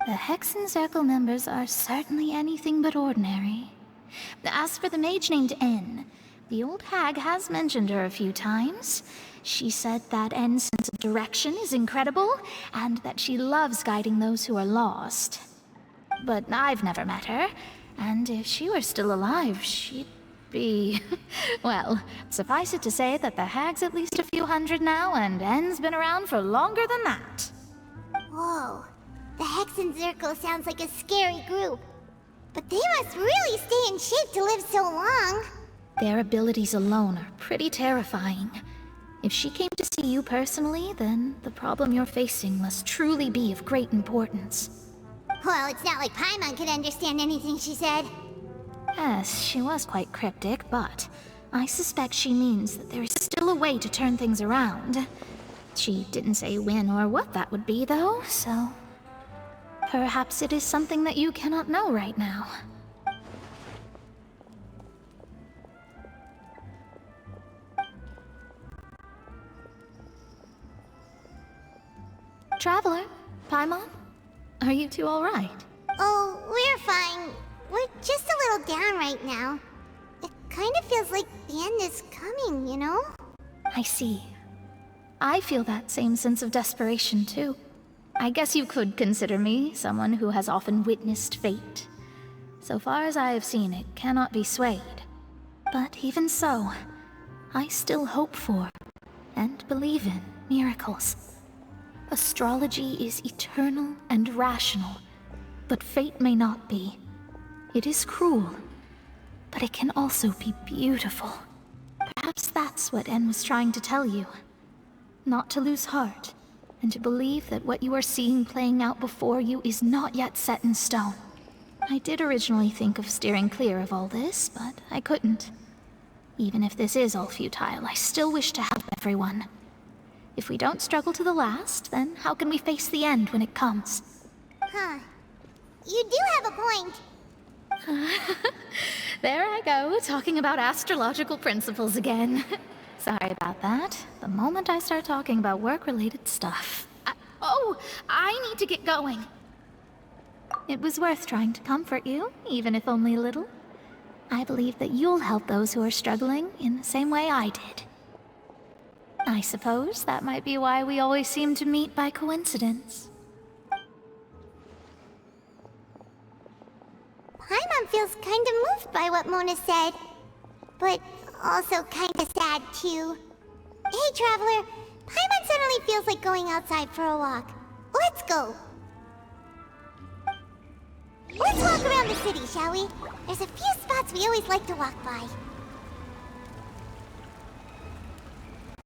The Hexen Circle members are certainly anything but ordinary. As for the mage named N, the old hag has mentioned her a few times. She said that N's sense of direction is incredible, and that she loves guiding those who are lost. But I've never met her, and if she were still alive, she'd be... well, suffice it to say that the hag's at least a few hundred now, and N's been around for longer than that. Whoa. The Hexen Circle sounds like a scary group. But they must really stay in shape to live so long. Their abilities alone are pretty terrifying. If she came to see you personally, then the problem you're facing must truly be of great importance. Well, it's not like Paimon could understand anything she said. Yes, she was quite cryptic, but I suspect she means that there is still a way to turn things around. She didn't say when or what that would be, though, so... perhaps it is something that you cannot know right now. Traveler, Paimon, are you two all right? Oh, we're fine. We're just a little down right now. It kind of feels like the end is coming, you know? I see. I feel that same sense of desperation, too. I guess you could consider me someone who has often witnessed fate. So far as I have seen, it cannot be swayed. But even so, I still hope for, and believe in, miracles. Astrology is eternal and rational, but fate may not be. It is cruel, but it can also be beautiful. Perhaps that's what En was trying to tell you. Not to lose heart, and to believe that what you are seeing playing out before you is not yet set in stone. I did originally think of steering clear of all this, but I couldn't. Even if this is all futile, I still wish to help everyone. If we don't struggle to the last, then how can we face the end when it comes? Huh. You do have a point. There I go, talking about astrological principles again. Sorry about that. The moment I start talking about work-related stuff... I need to get going. It was worth trying to comfort you, even if only a little. I believe that you'll help those who are struggling in the same way I did. I suppose that might be why we always seem to meet by coincidence. Paimon feels kind of moved by what Mona said. But also kind of sad, too. Hey, Traveler. Paimon suddenly feels like going outside for a walk. Let's go. Let's walk around the city, shall we? There's a few spots we always like to walk by.